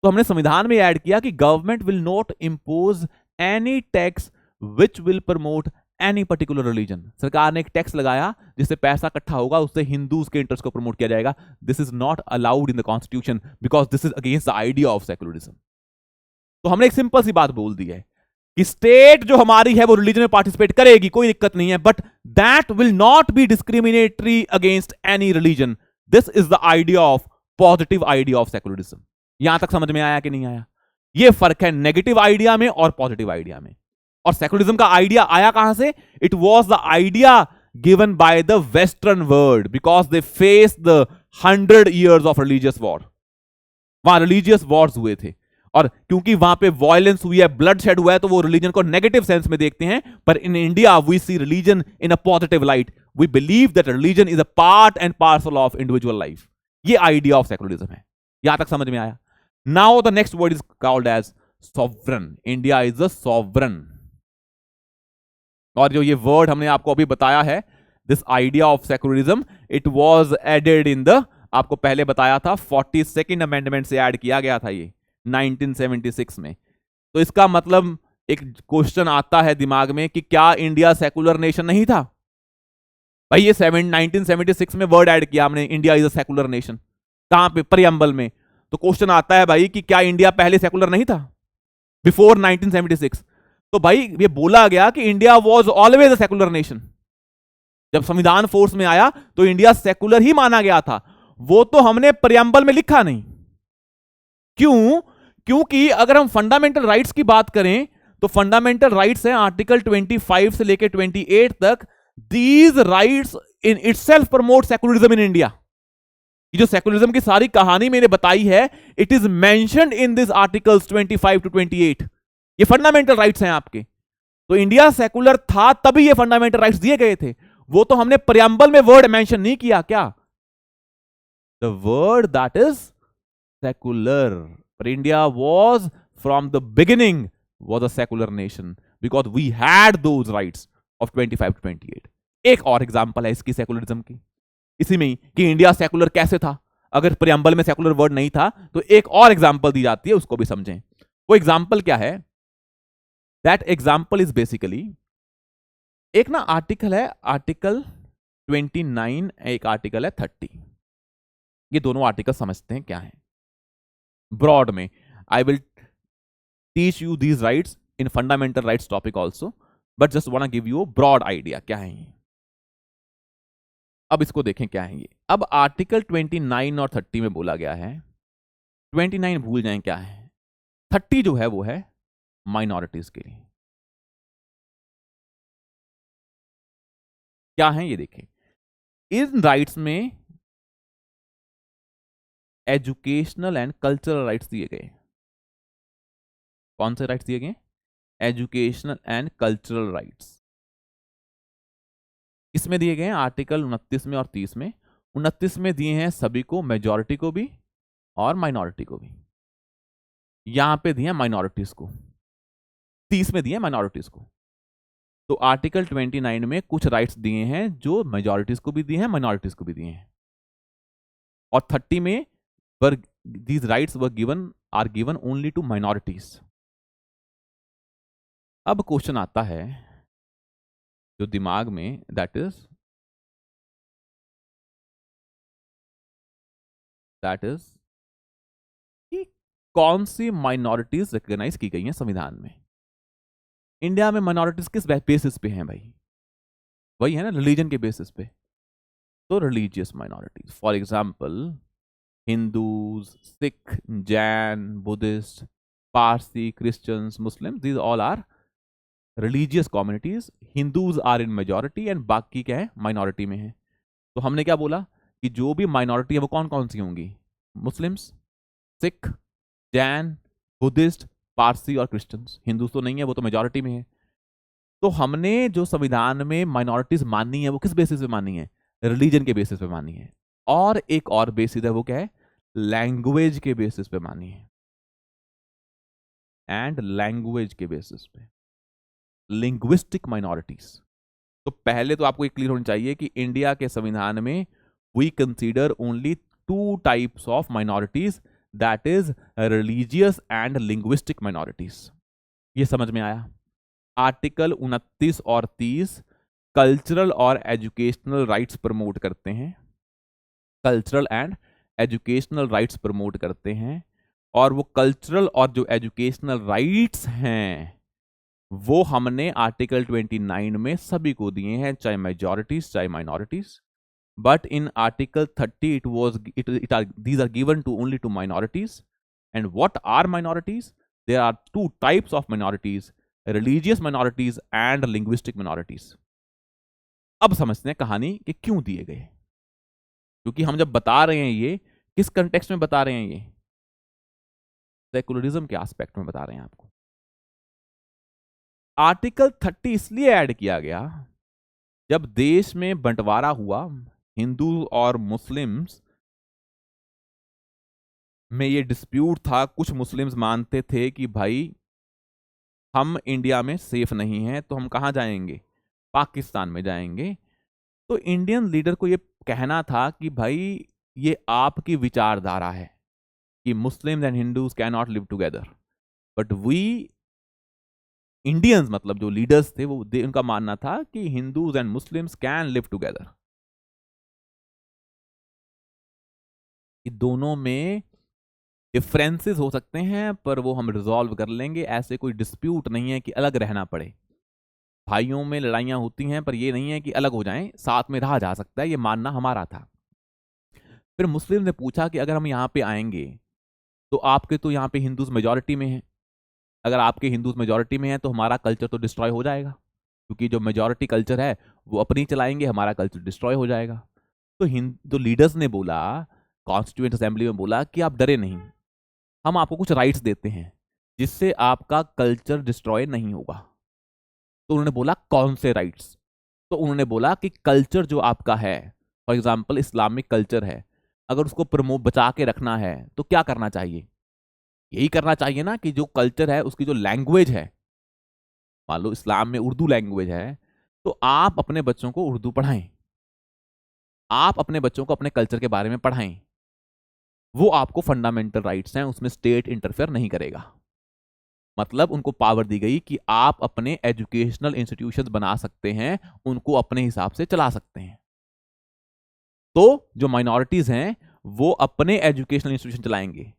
तो हमने संविधान में ऐड किया कि government will not impose any tax which will promote any particular religion. सरकार ने एक टैक्स लगाया जिससे पैसा इकट्ठा होगा, उससे हिंदूज के इंटरेस्ट को प्रमोट किया जाएगा। This is not allowed in the constitution because this is against the idea of secularism. तो हमने एक सिंपल सी बात बोल दी है कि स्टेट जो हमारी है वो रिलीजन में पार्टिसिपेट करेगी, कोई दिक्कत नहीं है, but that will not be discriminatory against any religion. This is the idea of positive idea of secularism. यहां तक समझ में आया कि नहीं आया? ये फर्क है नेगेटिव आइडिया में और पॉजिटिव आइडिया में। और सेकुलरिज्म का आइडिया आया कहां से? It was the idea given by the western world because they face the 100 years of religious war. वहां रिलीजियस वॉर्स हुए थे, और क्योंकि वहां पे वायलेंस हुई है, ब्लड शेड हुआ है, तो वो रिलीजन को नेगेटिव सेंस में देखते हैं। पर in India we see religion in a positive light. We believe that religion is a part and parcel of individual life. ये आइडिया ऑफ सेकुलरिज्म है। यहां तक समझ में आया? Now the next word is called as sovereign. India is a sovereign. और जो ये वर्ड हमने आपको अभी बताया है, this idea of secularism, it was added in the, आपको पहले बताया था 42nd अमेंडमेंट से ऐड किया गया था ये 1976 में। तो इसका मतलब एक क्वेश्चन आता है दिमाग में कि क्या इंडिया सेकुलर नेशन नहीं था? भाई ये 1976 में वर्ड ऐड किया हमने, India is a secular nation. कहां पे? प्रीएम्बल में। तो क्वेश्चन आता है भाई कि क्या इंडिया पहले सेकुलर नहीं था बिफोर 1976? तो भाई ये बोला गया कि India was always a secular nation. जब संविधान फोर्स में आया तो इंडिया सेकुलर ही माना गया था। वो तो हमने प्रीएम्बल में लिखा नहीं। क्यों? क्योंकि अगर हम फंडामेंटल राइट्स की बात करें तो फंडामेंटल राइट्स हैं आर्टिकल 25 से लेकर 28 तक। These rights in itself promote secularism in India. ये जो सेकुलरिज्म की सारी कहानी मैंने बताई है, it is mentioned in this articles 25 to 28। ये फंडामेंटल राइट्स हैं आपके। तो इंडिया सेकुलर था तभी ये फंडामेंटल राइट्स दिए गए थे। वो तो हमने प्रीएम्बल में वर्ड मेंशन नहीं किया क्या? The word that is secular. पर India was from the beginning was a secular nation because we had those rights of 25 to 28। एक और एग्जांपल है इसकी सेकुलरिज्म की, इसी में ही, कि इंडिया सेकुलर कैसे था। अगर प्रीएम्बल में सेकुलर वर्ड नहीं था तो एक और एग्जांपल दी जाती है, उसको भी समझें। वो एग्जांपल क्या है? दैट एग्जाम्पल इज बेसिकली, एक ना आर्टिकल है, आर्टिकल 29, एक आर्टिकल है 30। ये दोनों आर्टिकल समझते हैं क्या है ब्रॉड में। I will teach you these rights in fundamental rights topic also, but just want give you broad idea क्या है ये। अब इसको देखें क्या है ये। अब आर्टिकल 29 और 30 में बोला गया है, 29 भूल जाएं क्या है, 30 जो है वो है माइनॉरिटीज के लिए। क्या है ये देखें। इन राइट्स में एजुकेशनल एंड कल्चरल राइट्स दिए गए। कौन से राइट्स दिए गए? Educational and cultural rights. इसमें दिए गए हैं आर्टिकल 29 में और 30 में। 29 में दिए हैं सभी को, मेजॉरिटी को भी और माइनॉरिटी को भी। यहां पे दिए माइनॉरिटीज को, 30 में दिए माइनॉरिटीज को। तो आर्टिकल 29 में कुछ राइट्स दिए हैं जो मेजॉरिटीज को भी दिए हैं, माइनॉरिटीज को भी दिए हैं। और 30 में these rights were given only to minorities। अब क्वेश्चन आता है जो दिमाग में, दैट इज कि कौन सी माइनॉरिटीज रिकॉग्नाइज की गई हैं संविधान में? इंडिया में माइनॉरिटीज किस बेसिस पे हैं भाई? वही है ना, रिलीजन के बेसिस पे। तो religious minorities, for example Hindus, Sikh, Jain, Buddhist, Parsi, Christians, Muslim, these all are religious communities. Hindus are in majority and बाकी क्या है, माइनॉरिटी में है। तो हमने क्या बोला कि जो भी माइनॉरिटी है वो कौन कौन सी होंगी? मुस्लिम्स, सिख, जैन, बुद्धिस्ट, पारसी और क्रिश्चियंस। हिंदू तो नहीं है, वो तो मेजॉरिटी में है। तो हमने जो संविधान में माइनॉरिटीज माननी है वो किस बेसिस पे माननी है? रिलीजन के बेसिस पे माननी है। और एक और बेसिस है, वो क्या है? लैंग्वेज के बेसिस पे माननी है। एंड लैंग्वेज के बेसिस पे लिंग्विस्टिक माइनॉरिटीज। तो पहले तो आपको ये क्लियर होना चाहिए कि इंडिया के संविधान में we consider only two types of minorities, that is religious and linguistic minorities. ये समझ में आया? आर्टिकल 29 और 30 कल्चरल और एजुकेशनल राइट्स प्रमोट करते हैं। Cultural and educational rights promote करते हैं। और वो कल्चरल और जो एजुकेशनल राइट्स हैं वो हमने आर्टिकल 29 में सभी को दिए हैं, चाहे मेजॉरिटीज चाहे minorities. But in article 30 these are given to only to minorities. And what are minorities? There are two types of minorities, religious minorities and linguistic minorities. अब समझते हैं कहानी कि क्यों दिए गए। क्योंकि हम जब बता रहे हैं, ये किस कंटेक्स्ट में बता रहे हैं? ये सेकुलरिज्म के एस्पेक्ट में बता रहे हैं आपको। आर्टिकल 30 इसलिए ऐड किया गया, जब देश में बंटवारा हुआ, हिंदू और मुस्लिम्स में ये डिस्प्यूट था। कुछ मुस्लिम्स मानते थे कि भाई हम इंडिया में सेफ नहीं हैं, तो हम कहां जाएंगे? पाकिस्तान में जाएंगे। तो इंडियन लीडर को ये कहना था कि भाई ये आपकी विचारधारा है कि Muslims and Hindus can not live together, but we Indians, मतलब जो लीडर्स थे, वो उनका मानना था कि Hindus and Muslims can live together. दोनों में डिफरेंसेस हो सकते हैं पर वो हम रिजॉल्व कर लेंगे। ऐसे कोई डिस्प्यूट नहीं है कि अलग रहना पड़े। भाइयों में लड़ाइयां होती हैं पर ये नहीं है कि अलग हो जाएं, साथ में रहा जा सकता है, ये मानना हमारा था। फिर मुस्लिम ने पूछा कि अगर हम यहाँ पे आएंगे तो आपके तो यहाँ पे हिंदूज मेजॉरिटी में हैं, अगर आपके हिंदूज मेजॉरिटी में हैं तो हमारा कल्चर तो डिस्ट्रॉय हो जाएगा, क्योंकि जो मेजॉरिटी कल्चर है वो अपनी चलाएंगे, हमारा कल्चर डिस्ट्रॉय हो जाएगा। तो हिंदू लीडर्स ने बोला, कॉन्स्टिट्यूएंट असेंबली में बोला कि आप डरे नहीं, हम आपको कुछ राइट्स देते हैं जिससे आपका कल्चर डिस्ट्रॉय नहीं होगा। तो उन्होंने बोला कौन से राइट्स? तो उन्होंने बोला कि कल्चर जो आपका है, फॉर एग्जाम्पल इस्लामिक कल्चर है, अगर उसको प्रमोट बचा के रखना है तो क्या करना चाहिए? यही करना चाहिए ना कि जो कल्चर है उसकी जो लैंग्वेज है, मान लो इस्लाम में उर्दू लैंग्वेज है, तो आप अपने बच्चों को उर्दू पढ़ाएं, आप अपने बच्चों को अपने कल्चर के बारे में पढ़ाएं। वो आपको फंडामेंटल राइट्स हैं, उसमें स्टेट इंटरफेयर नहीं करेगा। मतलब उनको पावर दी गई कि आप अपने एजुकेशनल इंस्टीट्यूशंस बना सकते हैं, उनको अपने हिसाब से चला सकते हैं। तो जो माइनॉरिटीज हैं वो अपने एजुकेशनल इंस्टीट्यूशन चलाएंगे,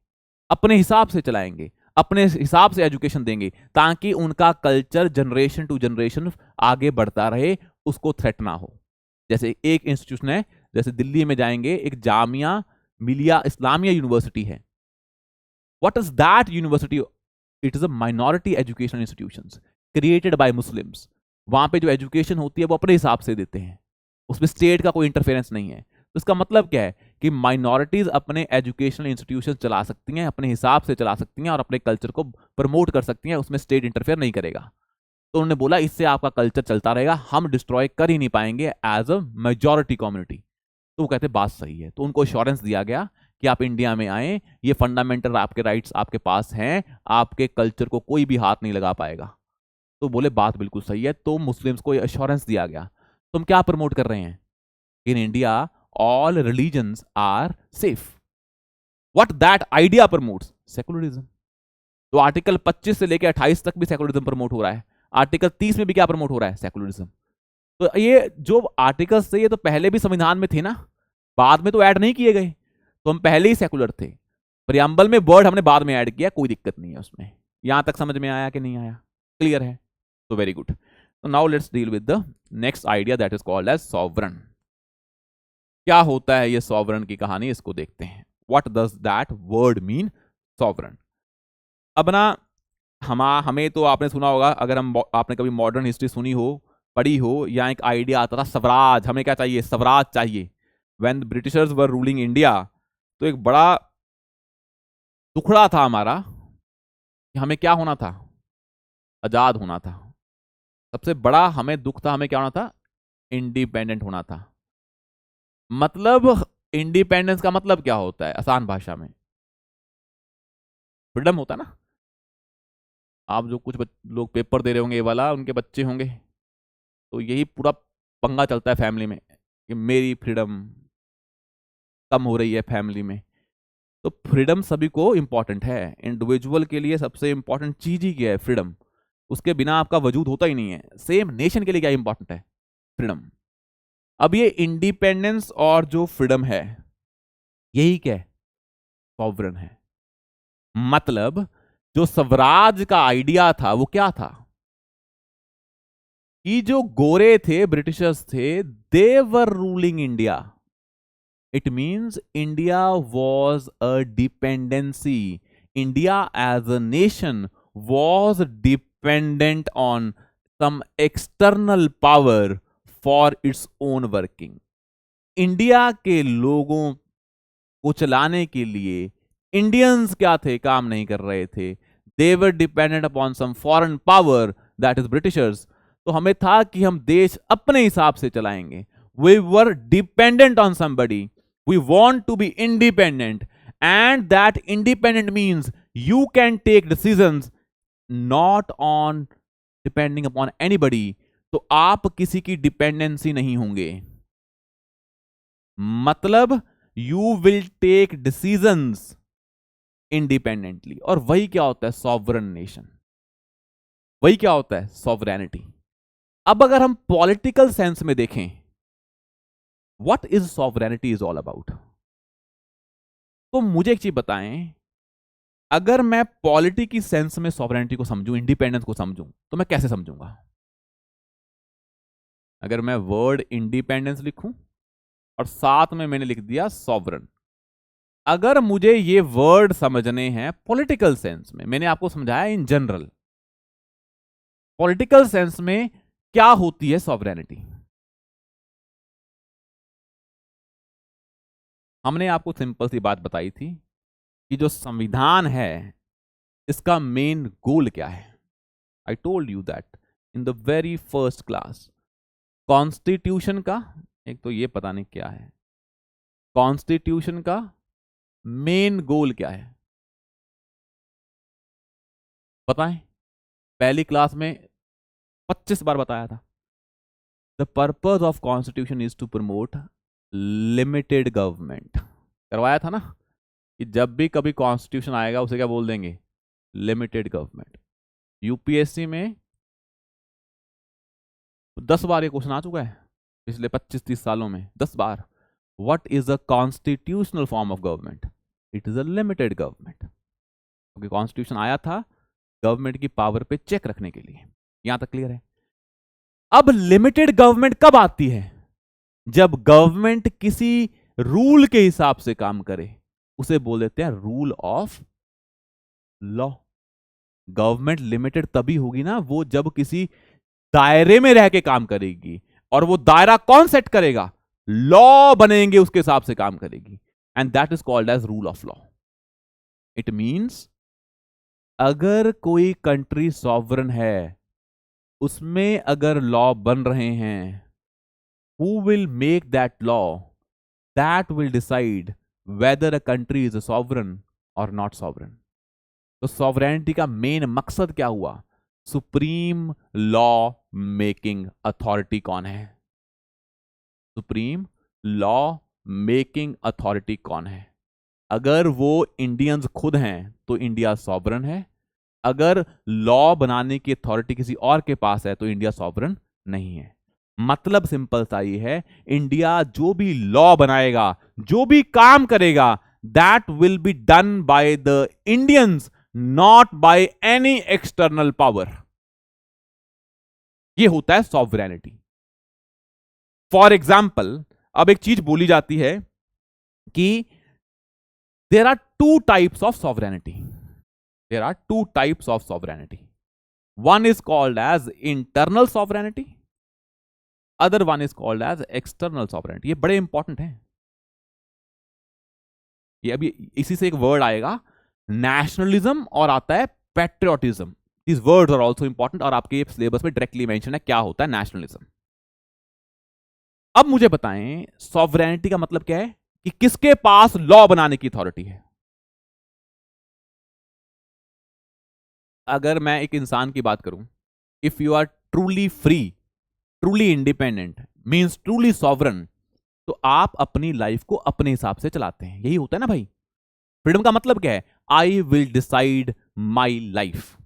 अपने हिसाब से चलाएंगे, अपने हिसाब से एजुकेशन देंगे, ताकि उनका कल्चर जनरेशन टू जनरेशन आगे बढ़ता रहे, उसको थ्रेट ना हो। जैसे एक इंस्टीट्यूशन है, जैसे दिल्ली में जाएंगे, एक जामिया मिलिया इस्लामिया यूनिवर्सिटी है। What is that university? It is a minority educational institutions created by Muslims. वहां पे जो एजुकेशन होती है वो अपने हिसाब से देते हैं, उसमें स्टेट का कोई इंटरफेरेंस नहीं है। तो इसका मतलब क्या है कि माइनॉरिटीज अपने एजुकेशनल इंस्टीट्यूशन चला सकती हैं, अपने हिसाब से चला सकती हैं और अपने कल्चर को प्रमोट कर सकती हैं, उसमें स्टेट इंटरफेयर नहीं करेगा। तो उन्होंने बोला इससे आपका कल्चर चलता रहेगा, हम डिस्ट्रॉय कर ही नहीं पाएंगे एज अ मेजॉरिटी कम्युनिटी। तो वो कहते बात सही है। तो उनको एश्योरेंस दिया गया कि आप इंडिया में आए, ये फंडामेंटल आपके राइट्स आपके पास हैं, आपके कल्चर को कोई भी हाथ नहीं लगा पाएगा। तो बोले बात बिल्कुल सही है। तो मुस्लिम्स को एश्योरेंस दिया गया। तुम क्या प्रमोट कर रहे हैं? In India all religions are safe. What that idea promotes? Secularism. तो आर्टिकल 25 से लेकर 28 तक भी सेकुलरिज्म प्रमोट हो रहा है। आर्टिकल 30 में भी क्या प्रमोट हो रहा है? सेकुलरिज्म। तो ये जो आर्टिकल्स थे ये तो पहले भी संविधान में थे ना, बाद में तो ऐड नहीं किए गए। तो हम पहले ही सेकुलर थे। प्रियम्बल में वर्ड हमने बाद में ऐड किया, कोई दिक्कत नहीं है उसमें। यहां तक समझ में आया कि नहीं आया? क्लियर है? तो वेरी गुड। तो now let's deal with the next idea that is called as sovereign. क्या होता है ये सॉवरन की कहानी, इसको देखते हैं। What does that word mean sovereign? अब ना हमें तो आपने सुना होगा, अगर आपने कभी मॉडर्न हिस्ट्री सुनी हो, पढ़ी हो, या एक आइडिया आता था स्वराज, हमें क्या चाहिए? स्वराज चाहिए। When Britishers were ruling India, तो एक बड़ा दुखड़ा था हमारा कि हमें क्या होना था? आजाद होना था। सबसे बड़ा हमें दुख था, हमें क्या होना था? इंडिपेंडेंट होना था। मतलब इंडिपेंडेंस का मतलब क्या होता है आसान भाषा में? फ्रीडम होता है ना। आप जो कुछ लोग पेपर दे रहे होंगे, ये वाला उनके बच्चे होंगे, तो यही पूरा पंगा चलता है फैमिली में कि मेरी फ्रीडम कम हो रही है फैमिली में। तो फ्रीडम सभी को इंपॉर्टेंट है। इंडिविजुअल के लिए सबसे इंपॉर्टेंट चीज ही क्या है? फ्रीडम। उसके बिना आपका वजूद होता ही नहीं है। सेम नेशन के लिए क्या इंपॉर्टेंट है? फ्रीडम। अब ये इंडिपेंडेंस और जो फ्रीडम है, यही क्या है? सॉवरन है। मतलब जो स्वराज का आइडिया था वो क्या था? कि जो गोरे थे, ब्रिटिशर्स थे, they were ruling India. It means India was a dependency. India as a nation was dependent on some external power for its own working. India के लोगों को चलाने के लिए इंडियंस क्या थे? काम नहीं कर रहे थे। They were dependent upon some foreign power, that is britishers. तो हमें था कि हम देश अपने हिसाब से चलाएंगे। We were dependent on somebody. We want to be independent, and that independent means you can take decisions not on depending upon anybody. तो आप किसी की डिपेंडेंसी नहीं होंगे। मतलब you will take decisions independently. और वही क्या होता है? Sovereign nation. वही क्या होता है? सॉवरेनिटी। अब अगर हम पॉलिटिकल सेंस में देखें, what is sovereignty is all about, तो मुझे एक चीज बताएं, अगर मैं पॉलिटिकल सेंस में सॉवरेनिटी को समझूं, इंडिपेंडेंस को समझूं, तो मैं कैसे समझूंगा? अगर मैं वर्ड इंडिपेंडेंस लिखूं और साथ में मैंने लिख दिया सॉवरन, अगर मुझे ये वर्ड समझने हैं पॉलिटिकल सेंस में, मैंने आपको समझाया इन जनरल, पॉलिटिकल सेंस में क्या होती है सॉवरेनिटी। हमने आपको सिंपल सी बात बताई थी कि जो संविधान है, इसका मेन गोल क्या है। I told you that in the very first class. Constitution का, एक तो ये पता नहीं क्या है, कॉन्स्टिट्यूशन का मेन गोल क्या है बताएं? पहली क्लास में 25 बार बताया था। The purpose of constitution is to promote limited government. करवाया था ना कि जब भी कभी कॉन्स्टिट्यूशन आएगा उसे क्या बोल देंगे? Limited government. यूपीएससी में 10 बार ये क्वेश्चन आ चुका है पिछले 25-30 सालों में, 10 बार। What is a constitutional form of government? It is a limited government. क्योंकि कॉन्स्टिट्यूशन आया था गवर्नमेंट की पावर पे चेक रखने के लिए। यहां तक क्लियर है? अब लिमिटेड गवर्नमेंट कब आती है? जब गवर्नमेंट किसी रूल के हिसाब से काम करे, उसे बोल देते हैं rule of law. Government limited तभी होगी ना वो जब किसी दायरे में रह के काम करेगी, और वो दायरा कौन सेट करेगा? लॉ बनेंगे उसके हिसाब से काम करेगी, and that is called as rule of law. It means अगर कोई कंट्री सॉवरन है, उसमें अगर लॉ बन रहे हैं, who will make that law? That will decide whether a country is a sovereign or not sovereign. तो सॉवरेनिटी का मेन मकसद क्या हुआ? सुप्रीम लॉ मेकिंग अथॉरिटी कौन है? सुप्रीम लॉ मेकिंग अथॉरिटी कौन है? अगर वो इंडियंस खुद हैं तो इंडिया सॉवरन है। अगर लॉ बनाने की अथॉरिटी किसी और के पास है तो इंडिया सॉवरन नहीं है। मतलब सिंपल सा ये है, इंडिया जो भी लॉ बनाएगा, जो भी काम करेगा, that will be done by the Indians, not by any external power. ये होता है सॉवरेनिटी. फॉर एग्जाम्पल, अब एक चीज बोली जाती है कि there are two types of sovereignty. There are two types of sovereignty. One is called as internal sovereignty. Other one is called as external sovereignty. ये बड़े इंपॉर्टेंट हैं. ये अभी इसी से एक वर्ड आएगा नेशनलिज्म और आता है patriotism. These words are also important और आपके सिलेबस में डायरेक्टली मेंशन है क्या होता है नेशनलिज्म. अब मुझे बताएं सॉवरेनिटी का मतलब क्या है, कि किसके पास लॉ बनाने की अथॉरिटी है. अगर मैं एक इंसान की बात करूं, if you are truly free, truly independent, means truly sovereign, तो आप अपनी लाइफ को अपने हिसाब से चलाते हैं. यही होता है ना भाई. फ्रीडम का मतलब क्या है? I will decide my life.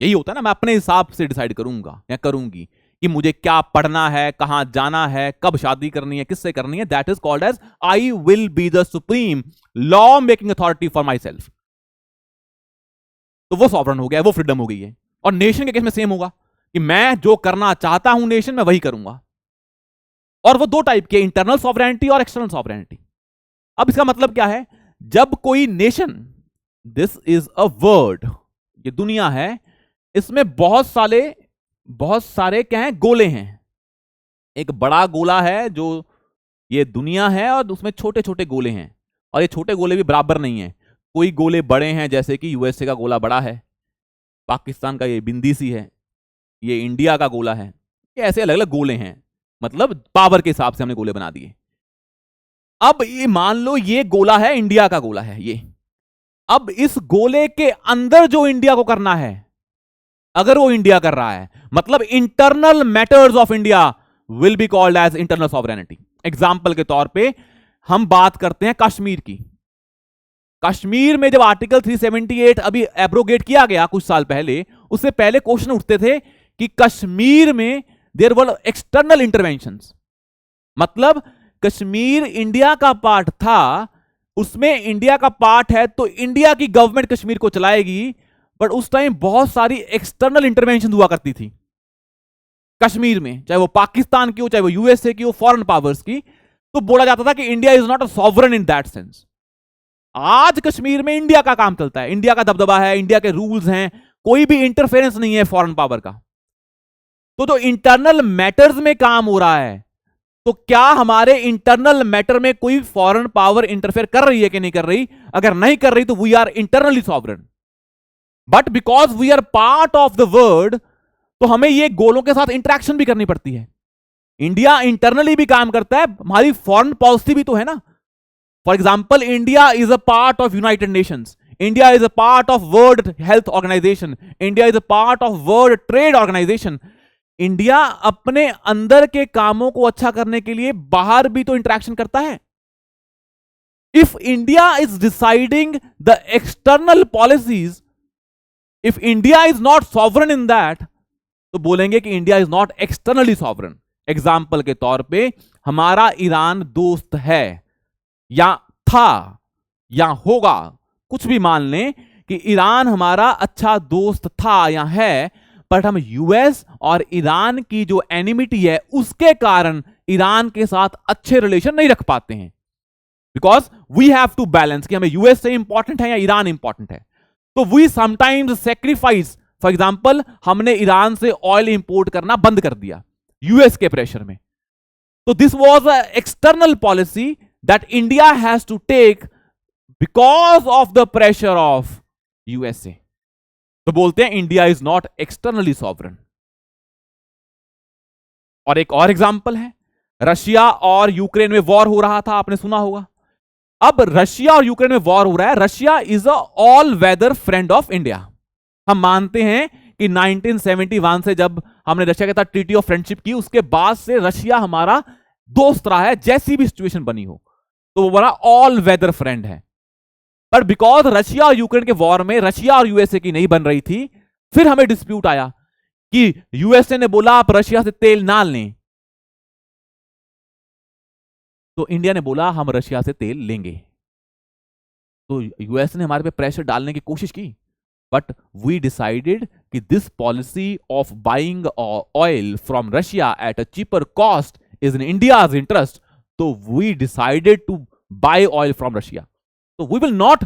यही होता है ना, मैं अपने हिसाब से डिसाइड करूंगा या करूंगी कि मुझे क्या पढ़ना है, कहां जाना है, कब शादी करनी है, किससे करनी है. That is called as I will be the supreme law making authority for myself. तो वो सॉवरन हो गया, वो फ्रीडम हो गई है. और नेशन के केस में सेम होगा कि मैं जो करना चाहता हूं नेशन में वही करूंगा. और वो दो टाइप के, इंटरनल सॉवरेनिटी और एक्सटर्नल सॉवरेनिटी. अब इसका मतलब क्या है? जब कोई nation, this is a word, ये दुनिया है, इसमें बहुत सारे क्या हैं, गोले हैं. एक बड़ा गोला है जो ये दुनिया है, और उसमें छोटे छोटे गोले हैं. और ये छोटे गोले भी बराबर नहीं है. कोई गोले बड़े हैं, जैसे कि यूएसए का गोला बड़ा है, पाकिस्तान का ये बिंदी सी है, ये इंडिया का गोला है. ये ऐसे अलग अलग गोले हैं, मतलब पावर के हिसाब से हमने गोले बना दिए. अब ये मान लो ये गोला है, इंडिया का गोला है ये. अब इस गोले के अंदर जो इंडिया को करना है, अगर वो इंडिया कर रहा है, मतलब internal matters of India will be called as internal sovereignty. Example के तौर पे हम बात करते हैं कश्मीर की. कश्मीर में जब आर्टिकल 378 अभी एब्रोगेट किया गया कुछ साल पहले, उससे पहले क्वेश्चन उठते थे कि कश्मीर में देयर वर एक्सटर्नल इंटरवेंशंस. मतलब कश्मीर इंडिया का पार्ट था, उसमें इंडिया का पार्ट है तो इंडिया की गवर्नमेंट कश्मीर को चलाएगी. बट उस टाइम बहुत सारी एक्सटर्नल इंटरवेंशन हुआ करती थी कश्मीर में, चाहे वो पाकिस्तान की हो, चाहे वो यूएसए की हो, फॉरेन पावर्स की. तो बोला जाता था कि India is not a sovereign in that sense. आज कश्मीर में इंडिया का काम चलता है, इंडिया का दबदबा है, इंडिया के रूल्स हैं, कोई भी इंटरफेरेंस नहीं है फॉरेन पावर का. तो जो इंटरनल मैटर्स में काम हो रहा है, तो क्या हमारे इंटरनल मैटर में कोई फॉरेन पावर इंटरफेयर कर रही है कि नहीं कर रही? अगर नहीं कर रही तो we are internally sovereign. But because we are part of the world, तो हमें ये गोलों के साथ इंटरेक्शन भी करनी पड़ती है. इंडिया इंटरनली भी काम करता है, हमारी फॉरेन पॉलिसी भी तो है ना. For example, India is a part of United Nations, India is a part of World Health Organization, India is a part of World Trade Organization. India अपने अंदर के कामों को अच्छा करने के लिए बाहर भी तो इंटरेक्शन करता है. If India is deciding the external policies, if India is not sovereign in that, तो बोलेंगे कि India is not externally sovereign. Example के तौर पे हमारा ईरान दोस्त है, या था, या होगा, कुछ भी मान लें कि ईरान हमारा अच्छा दोस्त था या है, बट हम यूएस और ईरान की जो एनिमिटी है उसके कारण ईरान के साथ अच्छे रिलेशन नहीं रख पाते हैं. Because we have to balance कि हमें यूएस से इंपॉर्टेंट है या ईरान इंपॉर्टेंट है. तो we sometimes sacrifice. For example, हमने ईरान से ऑयल इंपोर्ट करना बंद कर दिया यूएस के प्रेशर में. तो this was a external policy that India has to take because of the pressure of USA. तो बोलते हैं India is not externally sovereign. और एक और एग्जाम्पल है, रशिया और यूक्रेन में वॉर हो रहा था, आपने सुना होगा. अब रशिया और यूक्रेन में वॉर हो रहा है. Russia is a all weather friend of India. हम मानते हैं कि 1971 से जब हमने रशिया के साथ ट्रीटी ऑफ फ्रेंडशिप की, उसके बाद से रशिया हमारा दोस्त रहा है. जैसी भी सिचुएशन बनी हो तो वो बड़ा ऑल वेदर फ्रेंड है. पर बिकॉज रशिया और यूक्रेन के वॉर में रशिया और यूएसए की नहीं बन रही थी, फिर हमें डिस्प्यूट आया कि यूएसए ने बोला आप रशिया से तेल ना लें, तो इंडिया ने बोला हम रशिया से तेल लेंगे. तो यूएस ने हमारे पे प्रेशर डालने की कोशिश की, बट वी डिसाइडेड कि this policy of buying oil from Russia at a cheaper cost is in India's interest, तो we decided to buy oil from Russia. तो we will not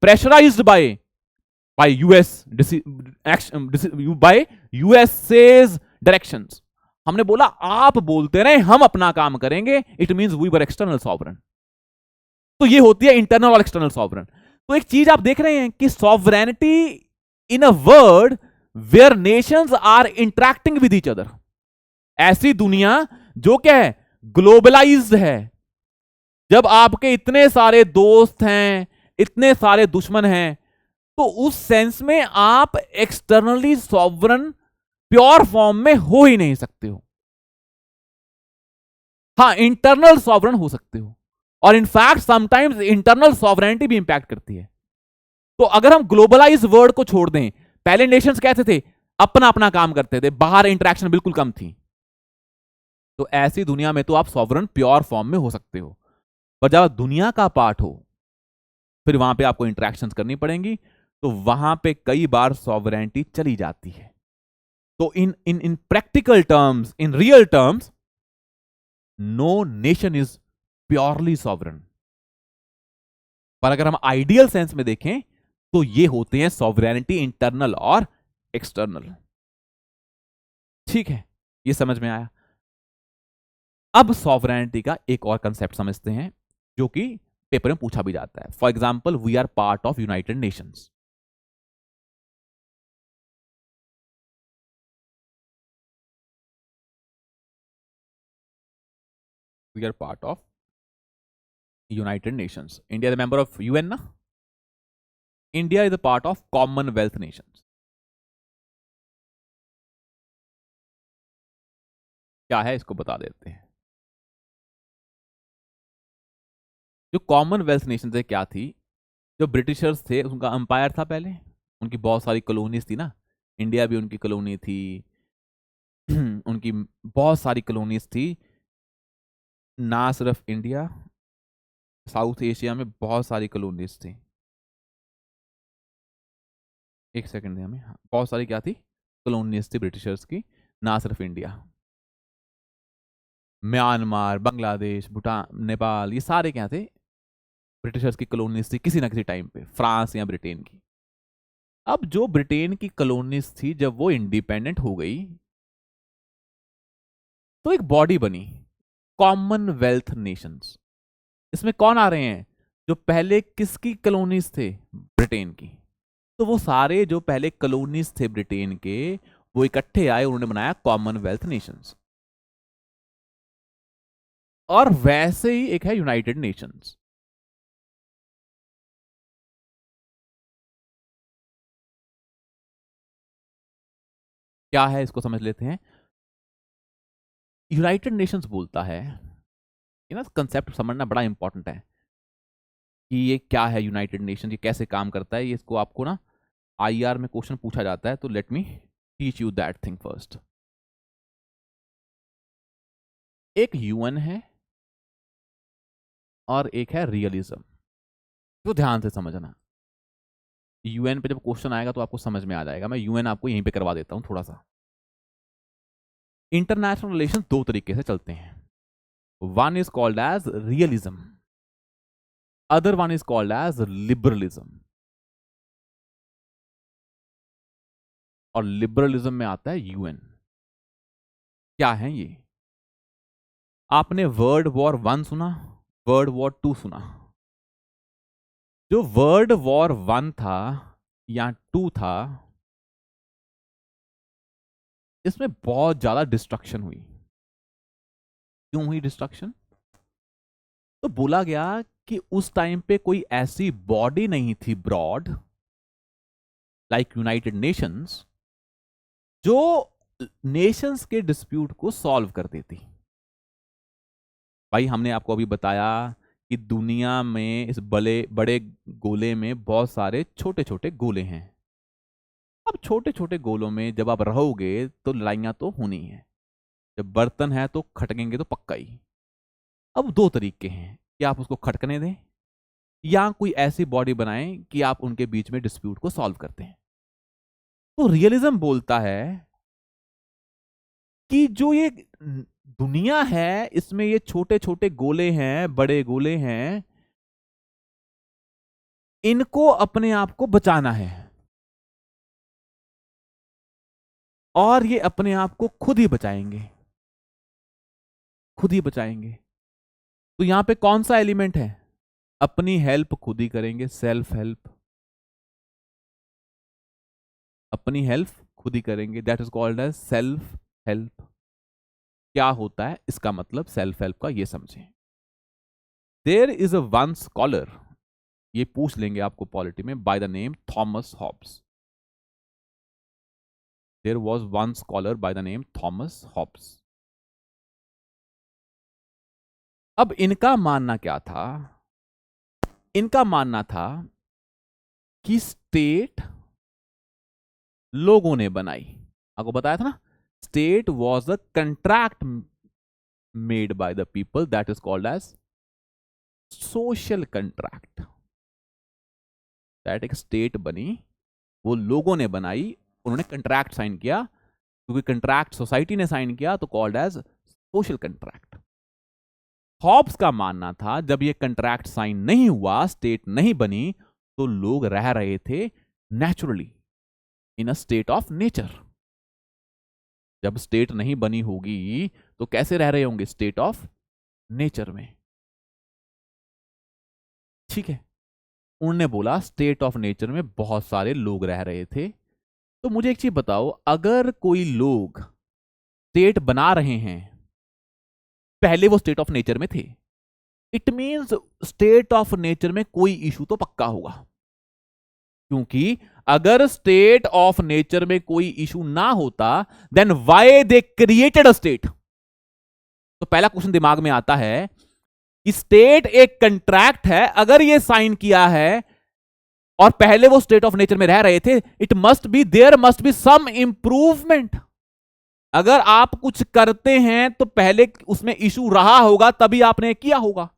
pressurised by US by USA's directions. हमने बोला आप बोलते रहे, हम अपना काम करेंगे. It means we were external sovereign. तो ये होती है इंटरनल और एक्सटर्नल सॉवरन. तो एक चीज आप देख रहे हैं कि sovereignty in a world where nations are interacting with each other. ऐसी दुनिया जो क्या है, ग्लोबलाइज्ड है. जब आपके इतने सारे दोस्त हैं, इतने सारे दुश्मन हैं, तो उस सेंस में आप एक्सटर्नली सॉवरन प्योर फॉर्म में हो ही नहीं सकते हो. हां, इंटरनल सॉवरन हो सकते हो, और इनफैक्ट समटाइम्स इंटरनल सॉवरेनिटी भी इंपैक्ट करती है. तो अगर हम ग्लोबलाइज वर्ल्ड को छोड़ दें, पहले नेशंस कैसे थे, अपना अपना काम करते थे, बाहर इंटरेक्शन बिल्कुल कम थी. तो ऐसी दुनिया में तो आप सॉवरन प्योर फॉर्म में हो सकते हो, पर जब आप दुनिया का पार्ट हो, फिर वहां पे आपको इंटरेक्शंस करनी पड़ेंगी. तो वहां पे कई बार सॉवरेनिटी चली जाती है. तो in in in practical terms, in real terms, no nation is purely sovereign. पर अगर हम आइडियल सेंस में देखें तो ये होते हैं सॉवरेनिटी इंटरनल और एक्सटर्नल. ठीक है, ये समझ में आया. अब सॉवरेनिटी का एक और कंसेप्ट समझते हैं जो कि पेपर में पूछा भी जाता है. For example, we are part of United Nations. We are part of United Nations. India is a member of UN ना? India is a part of Commonwealth nations. क्या है इसको बता देते हैं. जो कॉमनवेल्थ नेशन है क्या थी, जो ब्रिटिशर्स थे उनका अंपायर था पहले, उनकी बहुत सारी कॉलोनीज थी ना. इंडिया भी उनकी कॉलोनी थी. उनकी बहुत सारी कॉलोनीज थी. ना सिर्फ इंडिया, साउथ एशिया में बहुत सारी कॉलोनीज थी. एक सेकंड हमें. हाँ, बहुत सारी क्या थी, कॉलोनीज थी ब्रिटिशर्स की. ना सिर्फ इंडिया, म्यांमार, बांग्लादेश, भूटान, नेपाल, ये सारे क्या थे, ब्रिटिशर्स की कॉलोनीज थी किसी ना किसी टाइम पे, फ्रांस या ब्रिटेन की. अब जो ब्रिटेन की कॉलोनीज थी, जब वो इंडिपेंडेंट हो गई तो एक बॉडी बनी, कॉमनवेल्थ नेशंस. इसमें कौन आ रहे हैं, जो पहले किसकी कॉलोनीज थे, ब्रिटेन की. तो वो सारे जो पहले कॉलोनीज थे ब्रिटेन के, वो इकट्ठे आए, उन्होंने बनाया कॉमनवेल्थ नेशंस. और वैसे ही एक है यूनाइटेड नेशंस. क्या है इसको समझ लेते हैं. यूनाइटेड नेशंस बोलता है, ये ना कंसेप्ट समझना बड़ा इंपॉर्टेंट है कि ये क्या है यूनाइटेड नेशन, ये कैसे काम करता है. ये इसको आपको ना आईआर में क्वेश्चन पूछा जाता है. तो let me teach you that thing first. एक यूएन है और एक है रियलिज्म. तो ध्यान से समझना. यूएन पे जब क्वेश्चन आएगा तो आपको समझ में आ जाएगा. मैं यूएन आपको यहीं पे करवा देता हूं थोड़ा सा. इंटरनेशनल रिलेशन दो तरीके से चलते हैं. One is called as realism, other one is called as liberalism. और लिबरलिज्म में आता है यूएन. क्या है ये, आपने वर्ल्ड वॉर 1 सुना, वर्ल्ड वॉर 2 सुना. जो वर्ल्ड वॉर 1 था या 2 था, इसमें बहुत ज्यादा डिस्ट्रक्शन हुई. क्यों हुई डिस्ट्रक्शन, तो बोला गया कि उस टाइम पे कोई ऐसी बॉडी नहीं थी ब्रॉड लाइक यूनाइटेड नेशंस, जो नेशंस के डिस्प्यूट को सॉल्व कर देती. भाई हमने आपको अभी बताया कि दुनिया में इस बड़े बड़े गोले में बहुत सारे छोटे छोटे गोले हैं. अब छोटे छोटे गोलों में जब आप रहोगे तो लड़ाइयां तो होनी है. जब बर्तन है तो खटकेंगे तो पक्का ही. अब दो तरीके हैं, कि आप उसको खटकने दें या कोई ऐसी बॉडी बनाएं कि आप उनके बीच में डिस्प्यूट को सॉल्व करते हैं। तो रियलिज्म बोलता है कि जो ये दुनिया है इसमें ये छोटे छोटे गोले हैं, बड़े गोले हैं, इनको अपने आप को बचाना है और ये अपने आप को खुद ही बचाएंगे, खुद ही बचाएंगे। तो यहां पे कौन सा एलिमेंट है? अपनी हेल्प खुद ही करेंगे, सेल्फ हेल्प। अपनी हेल्प खुद ही करेंगे, that is called as self help. क्या होता है इसका मतलब सेल्फ हेल्प का, ये समझें। There is a one scholar, ये पूछ लेंगे आपको पॉलिटी में, by the name Thomas Hobbes. There was one scholar by the name Thomas Hobbes. अब इनका मानना क्या था? इनका मानना था कि स्टेट लोगों ने बनाई। आपको बताया था ना, state was a contract made by the people, that is called as social contract. That एक स्टेट बनी, वो लोगों ने बनाई, उन्होंने कंट्रैक्ट साइन किया, क्योंकि कंट्रैक्ट सोसाइटी ने साइन किया तो called as social contract. Hobbes का मानना था जब ये कंट्रैक्ट साइन नहीं हुआ, स्टेट नहीं बनी, तो लोग रह रहे थे naturally in a state of nature. जब स्टेट नहीं बनी होगी तो कैसे रह रहे होंगे? स्टेट ऑफ नेचर में। ठीक है, उन्होंने बोला स्टेट ऑफ नेचर में बहुत सारे लोग रह रहे थे। तो मुझे एक चीज बताओ, अगर कोई लोग स्टेट बना रहे हैं, पहले वो स्टेट ऑफ नेचर में थे, it means state of nature में कोई इशू तो पक्का होगा। क्योंकि अगर स्टेट ऑफ नेचर में कोई इशू ना होता, then why they created a state. तो पहला क्वेश्चन दिमाग में आता है कि स्टेट एक कंट्रैक्ट है, अगर ये साइन किया है और पहले वो स्टेट ऑफ नेचर में रह रहे थे, it must be, there must be some improvement. अगर आप कुछ करते हैं तो पहले उसमें इशू रहा होगा, तभी आपने किया होगा।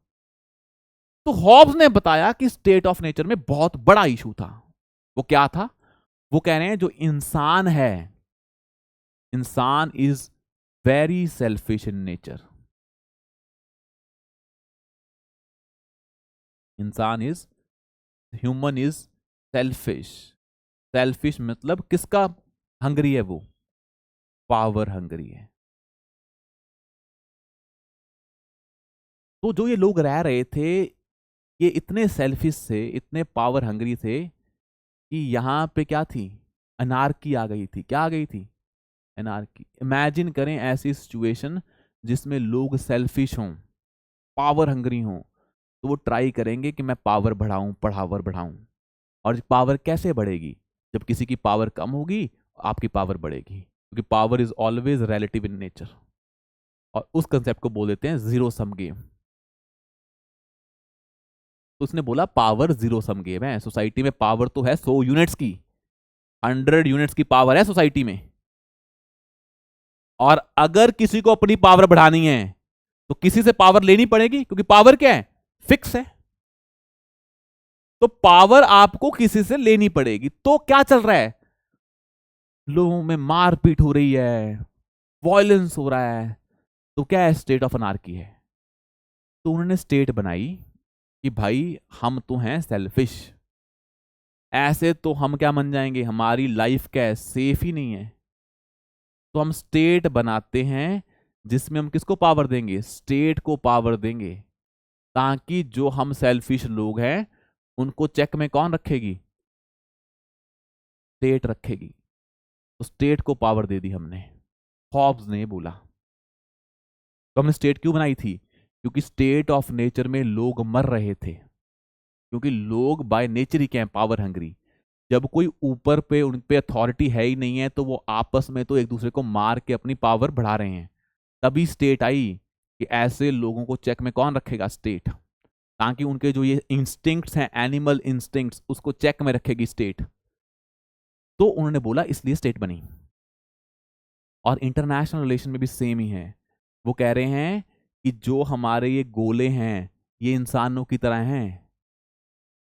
तो हॉब्स ने बताया कि स्टेट ऑफ नेचर में बहुत बड़ा इशू था। वो क्या था? वो कह रहे हैं जो इंसान है, इंसान is very selfish in nature. इंसान is, human is selfish. Selfish मतलब किसका हंगरी है? वो पावर हंगरी है। तो जो ये लोग रह रहे थे, ये इतने सेल्फिश थे, इतने पावर हंगरी थे कि यहां पे क्या थी? अनार्की आ गई थी। क्या आ गई थी? एनार्की। इमेजिन करें ऐसी सिचुएशन जिसमें लोग सेल्फिश हों, पावर हंगरी हों, तो वो ट्राई करेंगे कि मैं पावर बढ़ाऊं, पावर बढ़ाऊं। और पावर कैसे बढ़ेगी? जब किसी की पावर कम होगी, आपकी पावर बढ़ेगी, क्योंकि power is always relative in nature. और उस कंसेप्ट को बोल देते हैं जीरो सम गेम। तो उसने बोला पावर जीरो सम गेम है। सोसाइटी में पावर तो है 100 यूनिट्स की, 100 यूनिट्स की पावर है सोसाइटी में, और अगर किसी को अपनी पावर बढ़ानी है तो किसी से पावर लेनी पड़ेगी, क्योंकि पावर क्या है? फिक्स है। तो पावर आपको किसी से लेनी पड़ेगी। तो क्या चल रहा है? लोगों में मारपीट हो रही है, वायलेंस हो रहा है। तो क्या है? स्टेट ऑफ अनार्की है। तो उन्होंने स्टेट बनाई कि भाई हम तो हैं सेल्फिश, ऐसे तो हम क्या बन जाएंगे? हमारी लाइफ क्या है? सेफ ही नहीं है। तो हम स्टेट बनाते हैं जिसमें हम किसको पावर देंगे? स्टेट को पावर देंगे, ताकि जो हम सेल्फिश लोग हैं उनको चेक में कौन रखेगी? स्टेट रखेगी। तो स्टेट को पावर दे दी हमने, हॉब्स ने बोला। तो हमने स्टेट क्यों बनाई थी? क्योंकि स्टेट ऑफ नेचर में लोग मर रहे थे, क्योंकि लोग बाय नेचर ही क्या है? Power hungry. जब कोई ऊपर पे उन पे अथॉरिटी है ही नहीं है, तो वो आपस में तो एक दूसरे को मार के अपनी पावर बढ़ा रहे हैं। तभी स्टेट आई कि ऐसे लोगों को चेक में कौन रखेगा? स्टेट। ताकि उनके जो ये इंस्टिंक्ट्स हैं, एनिमल इंस्टिंक्ट्स, उसको चेक में रखेगी स्टेट। तो उन्होंने बोला इसलिए स्टेट बनी। और इंटरनेशनल रिलेशन में भी सेम ही है। वो कह रहे हैं कि जो हमारे ये गोले हैं, ये इंसानों की तरह हैं,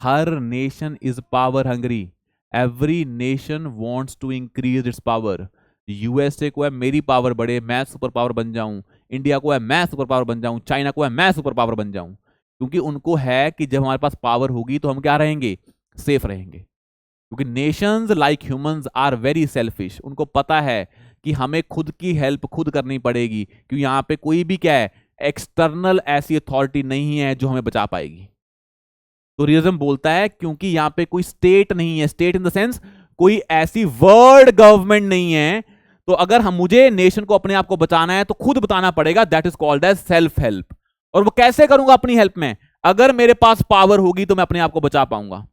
हर nation is power hungry, every nation wants to increase its power. USA को है मेरी पावर बढ़े, मैं सुपर पावर बन जाऊं, इंडिया को है मैं सुपर पावर बन जाऊं, चाइना को है मैं सुपर पावर बन जाऊं, क्योंकि उनको है कि जब हमारे पास पावर होगी तो हम क्या रहेंगे, सेफ रहेंगे। क्योंकि nations like humans are very selfish, उनको पता है कि हमें खुद की हेल्प खुद करनी पड़ेगी, क्योंकि यहां पे कोई भी क्या है, एक्सटर्नल ऐसी अथॉरिटी नहीं है जो हमें बचा पाएगी। तो रियलिज्म बोलता है क्योंकि यहां पे कोई स्टेट नहीं है, स्टेट इन द सेंस कोई ऐसी वर्ल्ड गवर्नमेंट नहीं है, तो अगर हम मुझे नेशन को अपने आप को बचाना है तो खुद बताना पड़ेगा, that is called as self help. और वो कैसे करूंगा अपनी हेल्प में, अगर मेरे पास पावर होगी तो मैं अपने आप को बचा पाऊंगा,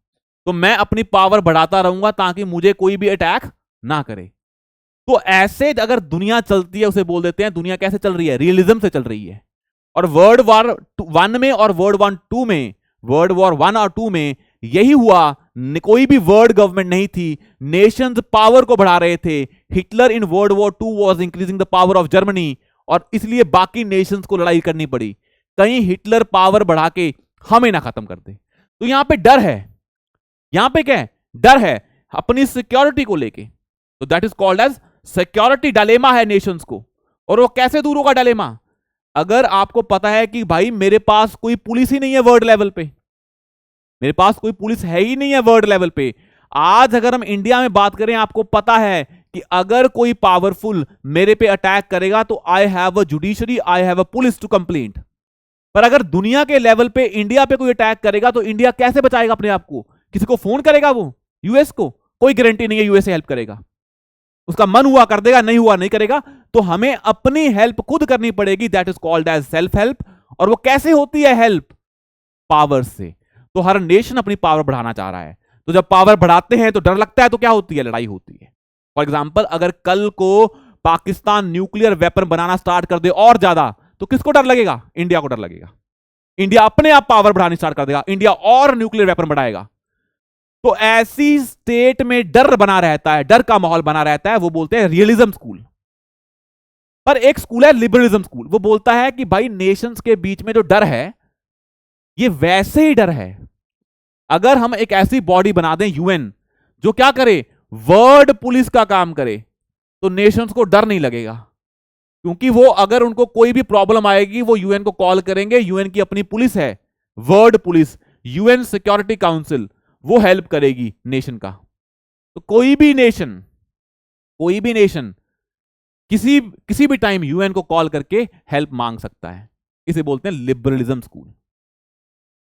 तो मैं अपनी पावर बढ़ाता रहूंगा ताकि मुझे कोई भी अटैक ना करे। तो ऐसे अगर दुनिया चलती है उसे बोल देते हैं दुनिया कैसे चल रही है, रियलिज्म से चल रही है। और वर्ल्ड वॉर 1 में और वर्ल्ड वॉर 2 में, वर्ल्ड वॉर 1 और 2 में यही हुआ, कोई भी वर्ल्ड गवर्नमेंट नहीं थी, नेशंस पावर को बढ़ा रहे थे। Hitler in world war 2 was increasing the power of Germany, और इसलिए बाकी नेशंस को लड़ाई करनी पड़ी, कहीं हिटलर पावर बढ़ा के हमें ना खत्म कर दे। तो यहां पे डर है, यहां पे क्या है, डर है अपनी सिक्योरिटी को लेके। तो that is called as security dilemma है नेशंस को। और वो कैसे दूर होगा डायलेमा, अगर आपको पता है कि भाई मेरे पास कोई पुलिस ही नहीं है वर्ल्ड लेवल पे, मेरे पास कोई पुलिस है ही नहीं है वर्ल्ड लेवल पे। आज अगर हम इंडिया में बात करें, आपको पता है कि अगर कोई पावरफुल मेरे पे अटैक करेगा तो I have a judiciary, I have a police to complaint. पर अगर दुनिया के लेवल पे इंडिया पे कोई अटैक करेगा तो इंडिया कैसे बचाएगा अपने आप को, किसी को फोन करेगा वो यूएस को, कोई गारंटी नहीं है यूएस हेल्प करेगा, उसका मन हुआ कर देगा, नहीं हुआ नहीं करेगा। तो हमें अपनी हेल्प खुद करनी पड़ेगी, that is called as self help. और वो कैसे होती है हेल्प, पावर से। तो हर नेशन अपनी पावर बढ़ाना चाह रहा है, तो जब पावर बढ़ाते हैं तो डर लगता है, तो क्या होती है, लड़ाई होती है। फॉर एग्जाम्पल अगर कल को पाकिस्तान न्यूक्लियर वेपन बनाना स्टार्ट कर दे और ज्यादा, तो किसको डर लगेगा, इंडिया को डर लगेगा। इंडिया अपने आप पावर बढ़ानी स्टार्ट कर देगा, इंडिया और न्यूक्लियर वेपन बढ़ाएगा। तो ऐसी स्टेट में डर बना रहता है, डर का माहौल बना रहता है, वो बोलते हैं रियलिज्म स्कूल। पर एक स्कूल है लिबरलिज्म स्कूल, वो बोलता है कि भाई नेशंस के बीच में जो डर है ये वैसे ही डर है। अगर हम एक ऐसी बॉडी बना दें यूएन जो क्या करे, वर्ल्ड पुलिस का काम करे, तो नेशंस को डर नहीं लगेगा, क्योंकि वो अगर उनको कोई भी प्रॉब्लम आएगी वो यूएन को कॉल करेंगे, यूएन की अपनी पुलिस है, world police, UN security council, वो हेल्प करेगी नेशन का। तो कोई भी नेशन किसी भी टाइम यूएन को कॉल करके हेल्प मांग सकता है, इसे बोलते हैं लिबरलिज्म स्कूल।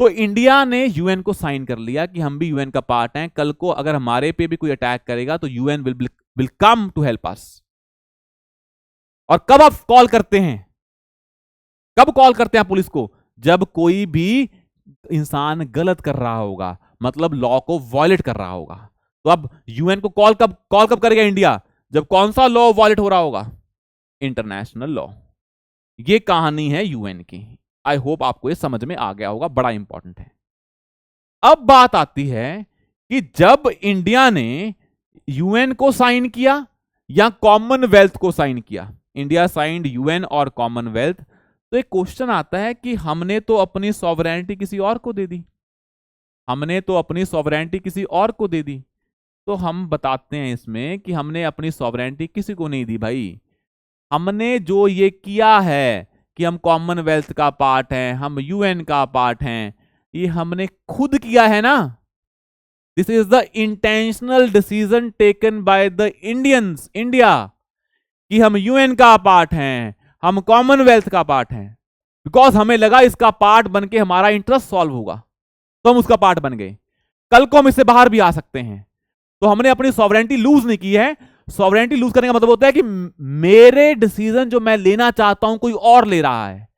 तो इंडिया ने यूएन को साइन कर लिया कि हम भी यूएन का पार्ट हैं, कल को अगर हमारे पे भी कोई अटैक करेगा तो UN will come to help us. और कब आप कॉल करते हैं, कब कॉल करते हैं पुलिस को, जब कोई भी इंसान गलत कर रहा होगा, मतलब लॉ को वायलेट कर रहा होगा। तो अब यूएन को कॉल कब करेगा इंडिया, जब कौन सा लॉ वायलेट हो रहा होगा, इंटरनेशनल लॉ। ये कहानी है यूएन की। आई होप आपको ये समझ में आ गया होगा, बड़ा इंपॉर्टेंट है। अब बात आती है कि जब इंडिया ने यूएन को साइन किया या कॉमनवेल्थ को साइन किया, इंडिया साइंड यूएन और कॉमनवेल्थ, तो एक क्वेश्चन आता है कि हमने तो अपनी सॉवरेनिटी किसी और को दे दी, हमने तो अपनी सॉवरेनिटी किसी और को दे दी। तो हम बताते हैं इसमें कि हमने अपनी सॉवरेनिटी किसी को नहीं दी भाई। हमने जो ये किया है कि हम कॉमनवेल्थ का पार्ट हैं, हम यूएन का पार्ट हैं, ये हमने खुद किया है ना। This is the intentional decision taken by the Indians, India, कि हम यूएन का पार्ट हैं, हम कॉमनवेल्थ का पार्ट हैं। बिकॉज हमें लगा इसका पार्ट बन के हमारा इंटरेस्ट सॉल्व होगा, तो हम उसका पार्ट बन गए। कल को हम इससे बाहर भी आ सकते हैं, तो हमने अपनी सॉवरेनिटी लूज नहीं की है। सॉवरेनिटी लूज करने का मतलब होता है कि मेरे डिसीजन जो मैं लेना चाहता हूं कोई और ले रहा है।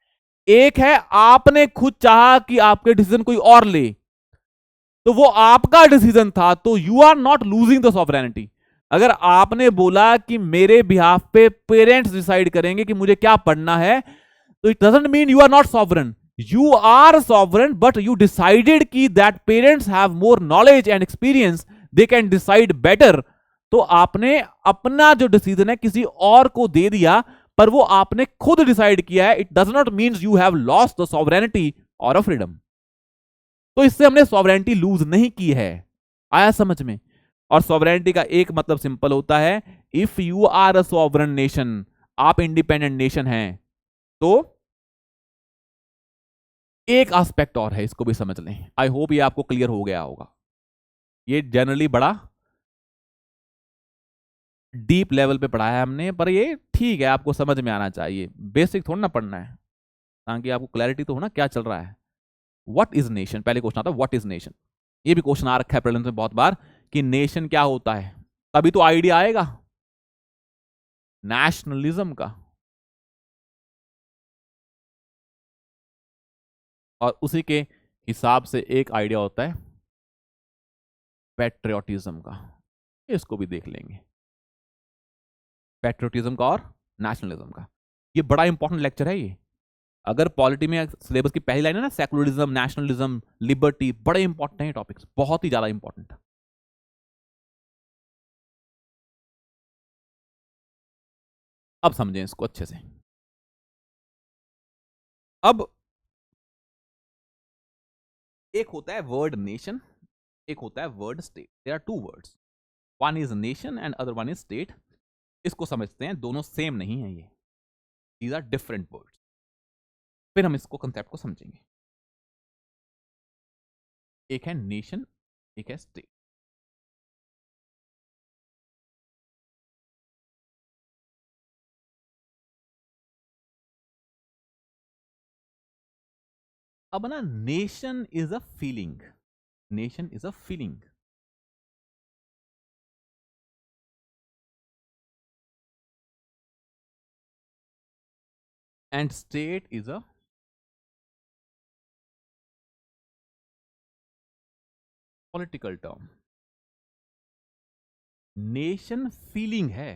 एक है आपने खुद चाहा कि आपके डिसीजन कोई और ले, तो वो आपका डिसीजन था, तो you are not losing the sovereignty. अगर आपने बोला कि मेरे बिहाफ पे पेरेंट्स डिसाइड करेंगे कि मुझे क्या पढ़ना है, तो it doesn't mean you are not sovereign, you are sovereign, but you decided कि that parents have more knowledge and experience, they can decide better. तो आपने अपना जो डिसीजन है किसी और को दे दिया, पर वो आपने खुद डिसाइड किया है। It does not mean you have lost the sovereignty और अ फ्रीडम। तो इससे हमने सॉवरेंटी लूज नहीं की है। आया समझ में? और सॉवरेंटी का एक मतलब सिंपल होता है, if you are a sovereign nation, आप इंडिपेंडेंट नेशन हैं, तो एक एस्पेक्ट और है, इसको भी समझ लें। आई होप ये आपको क्लियर हो गया होगा। ये जनरली बड़ा डीप लेवल पे पढ़ाया है हमने, पर ये ठीक है, आपको समझ में आना चाहिए। बेसिक थोड़ा ना पढ़ना है, ताकि आपको क्लैरिटी तो हो ना क्या चल रहा है। व्हाट इज नेशन, पहले क्वेश्चन आता है व्हाट इज नेशन। ये भी क्वेश्चन आ रखा है प्रीलिम्स में बहुत बार कि नेशन क्या होता है, तभी तो आइडिया आएगा नेशनलिज्म का, और उसी के हिसाब से एक आइडिया होता है पैट्रियोटिज्म का। इसको भी देख लेंगे, पैट्रियोटिज्म का और नेशनलिज्म का। ये बड़ा इंपॉर्टेंट लेक्चर है ये। अगर पॉलिटी में सिलेबस की पहली लाइन है ना, सेकुलरिज्म, नेशनलिज्म, लिबर्टी, बड़े इंपॉर्टेंट है ये टॉपिक्स, बहुत ही ज्यादा इंपॉर्टेंट है। अब समझें इसको अच्छे से। अब एक होता है वर्ड नेशन, एक होता है word state. There are two words, one is nation and other one is state. इसको समझते हैं, दोनों सेम नहीं है ये, दीज आर डिफरेंट वर्ड्स। फिर हम इसको कंसेप्ट को समझेंगे। एक है नेशन, एक है स्टेट। अब ना, nation is a feeling, nation is a feeling, and state is a political term. Nation feeling है,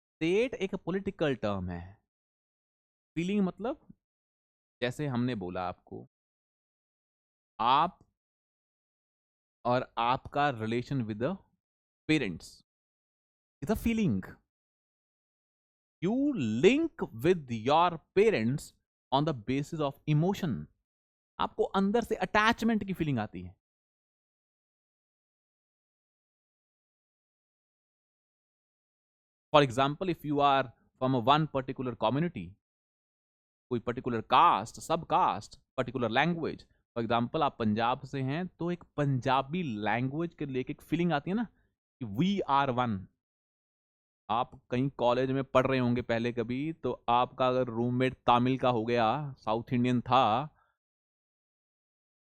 स्टेट एक पॉलिटिकल टर्म है। फीलिंग मतलब, जैसे हमने बोला आपको, आप और आपका relation with the parents is a feeling. You link with your parents on the basis of emotion. आपको अंदर से अटैचमेंट की फीलिंग आती है। For example, if you are from one particular community, कोई particular caste, sub caste, particular language, for example आप पंजाब से हैं, तो एक पंजाबी लैंग्वेज के लेके एक फीलिंग आती है ना कि वी आर वन। आप कहीं कॉलेज में पढ़ रहे होंगे पहले कभी, तो आपका अगर रूममेट तमिल का हो गया, साउथ इंडियन था,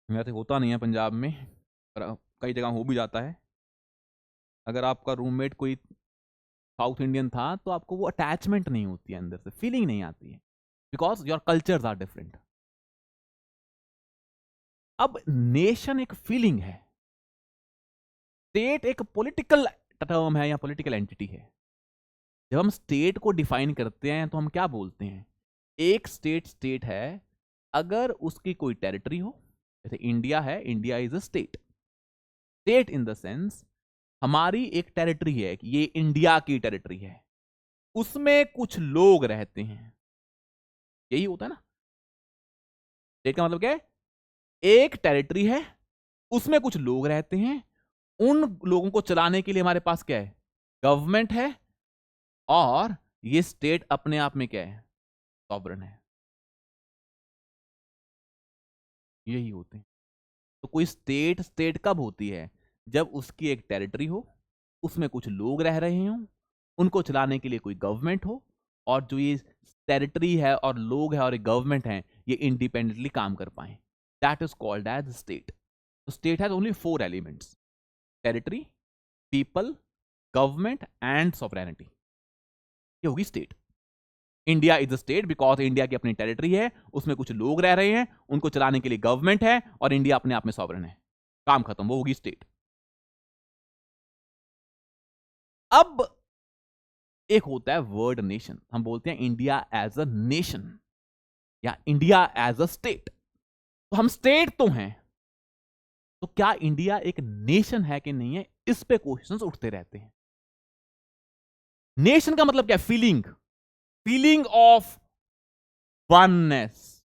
वैसे होता नहीं है पंजाब में, पर कई जगह हो भी जाता है। अगर आपका रूममेट कोई साउथ इंडियन था, तो आपको वो अटैचमेंट नहीं होती है, अंदर से फीलिंग नहीं आती है, because your cultures are different. अब नेशन एक फीलिंग है, स्टेट एक पॉलिटिकल टर्म है या पॉलिटिकल एंटिटी है। जब हम स्टेट को डिफाइन करते हैं तो हम क्या बोलते हैं, एक स्टेट स्टेट है अगर उसकी कोई टेरिटरी हो। जैसे इंडिया है, India is a state. State in the sense हमारी एक टेरिटरी है, कि ये इंडिया की टेरिटरी है, उसमें कुछ लोग रहते हैं, यही होता है ना। स्टेट का मतलब क्या है, एक टेरिटरी है, उसमें कुछ लोग रहते हैं, उन लोगों को चलाने के लिए हमारे पास क्या है, गवर्नमेंट है, और ये स्टेट अपने आप में क्या है, सॉवरन है। यही होते हैं। तो कोई स्टेट स्टेट कब होती है, जब उसकी एक टेरिटरी हो, उसमें कुछ लोग रह रहे हों, उनको चलाने के लिए कोई गवर्नमेंट हो, और जो ये टेरिटरी है और लोग हैं और गवर्नमेंट हैं, ये इंडिपेंडेंटली काम कर पाए। That is called as state. तो state has only 4 elements, territory, people, government and sovereignty. ये होगी state. India is a state because India की अपनी टेरिटरी है, उसमें कुछ लोग रह रहे हैं, उनको चलाने के लिए गवर्नमेंट है, और इंडिया अपने आप में सॉवरन है। काम खत्म, वो होगी स्टेट। अब एक होता है वर्ड नेशन। हम बोलते हैं इंडिया एज अ नेशन या इंडिया एज अ स्टेट। तो हम स्टेट तो हैं, तो क्या इंडिया एक नेशन है कि नहीं है, इस पे क्वेश्चंस उठते रहते हैं। नेशन का मतलब क्या, फीलिंग, फीलिंग ऑफ वननेस।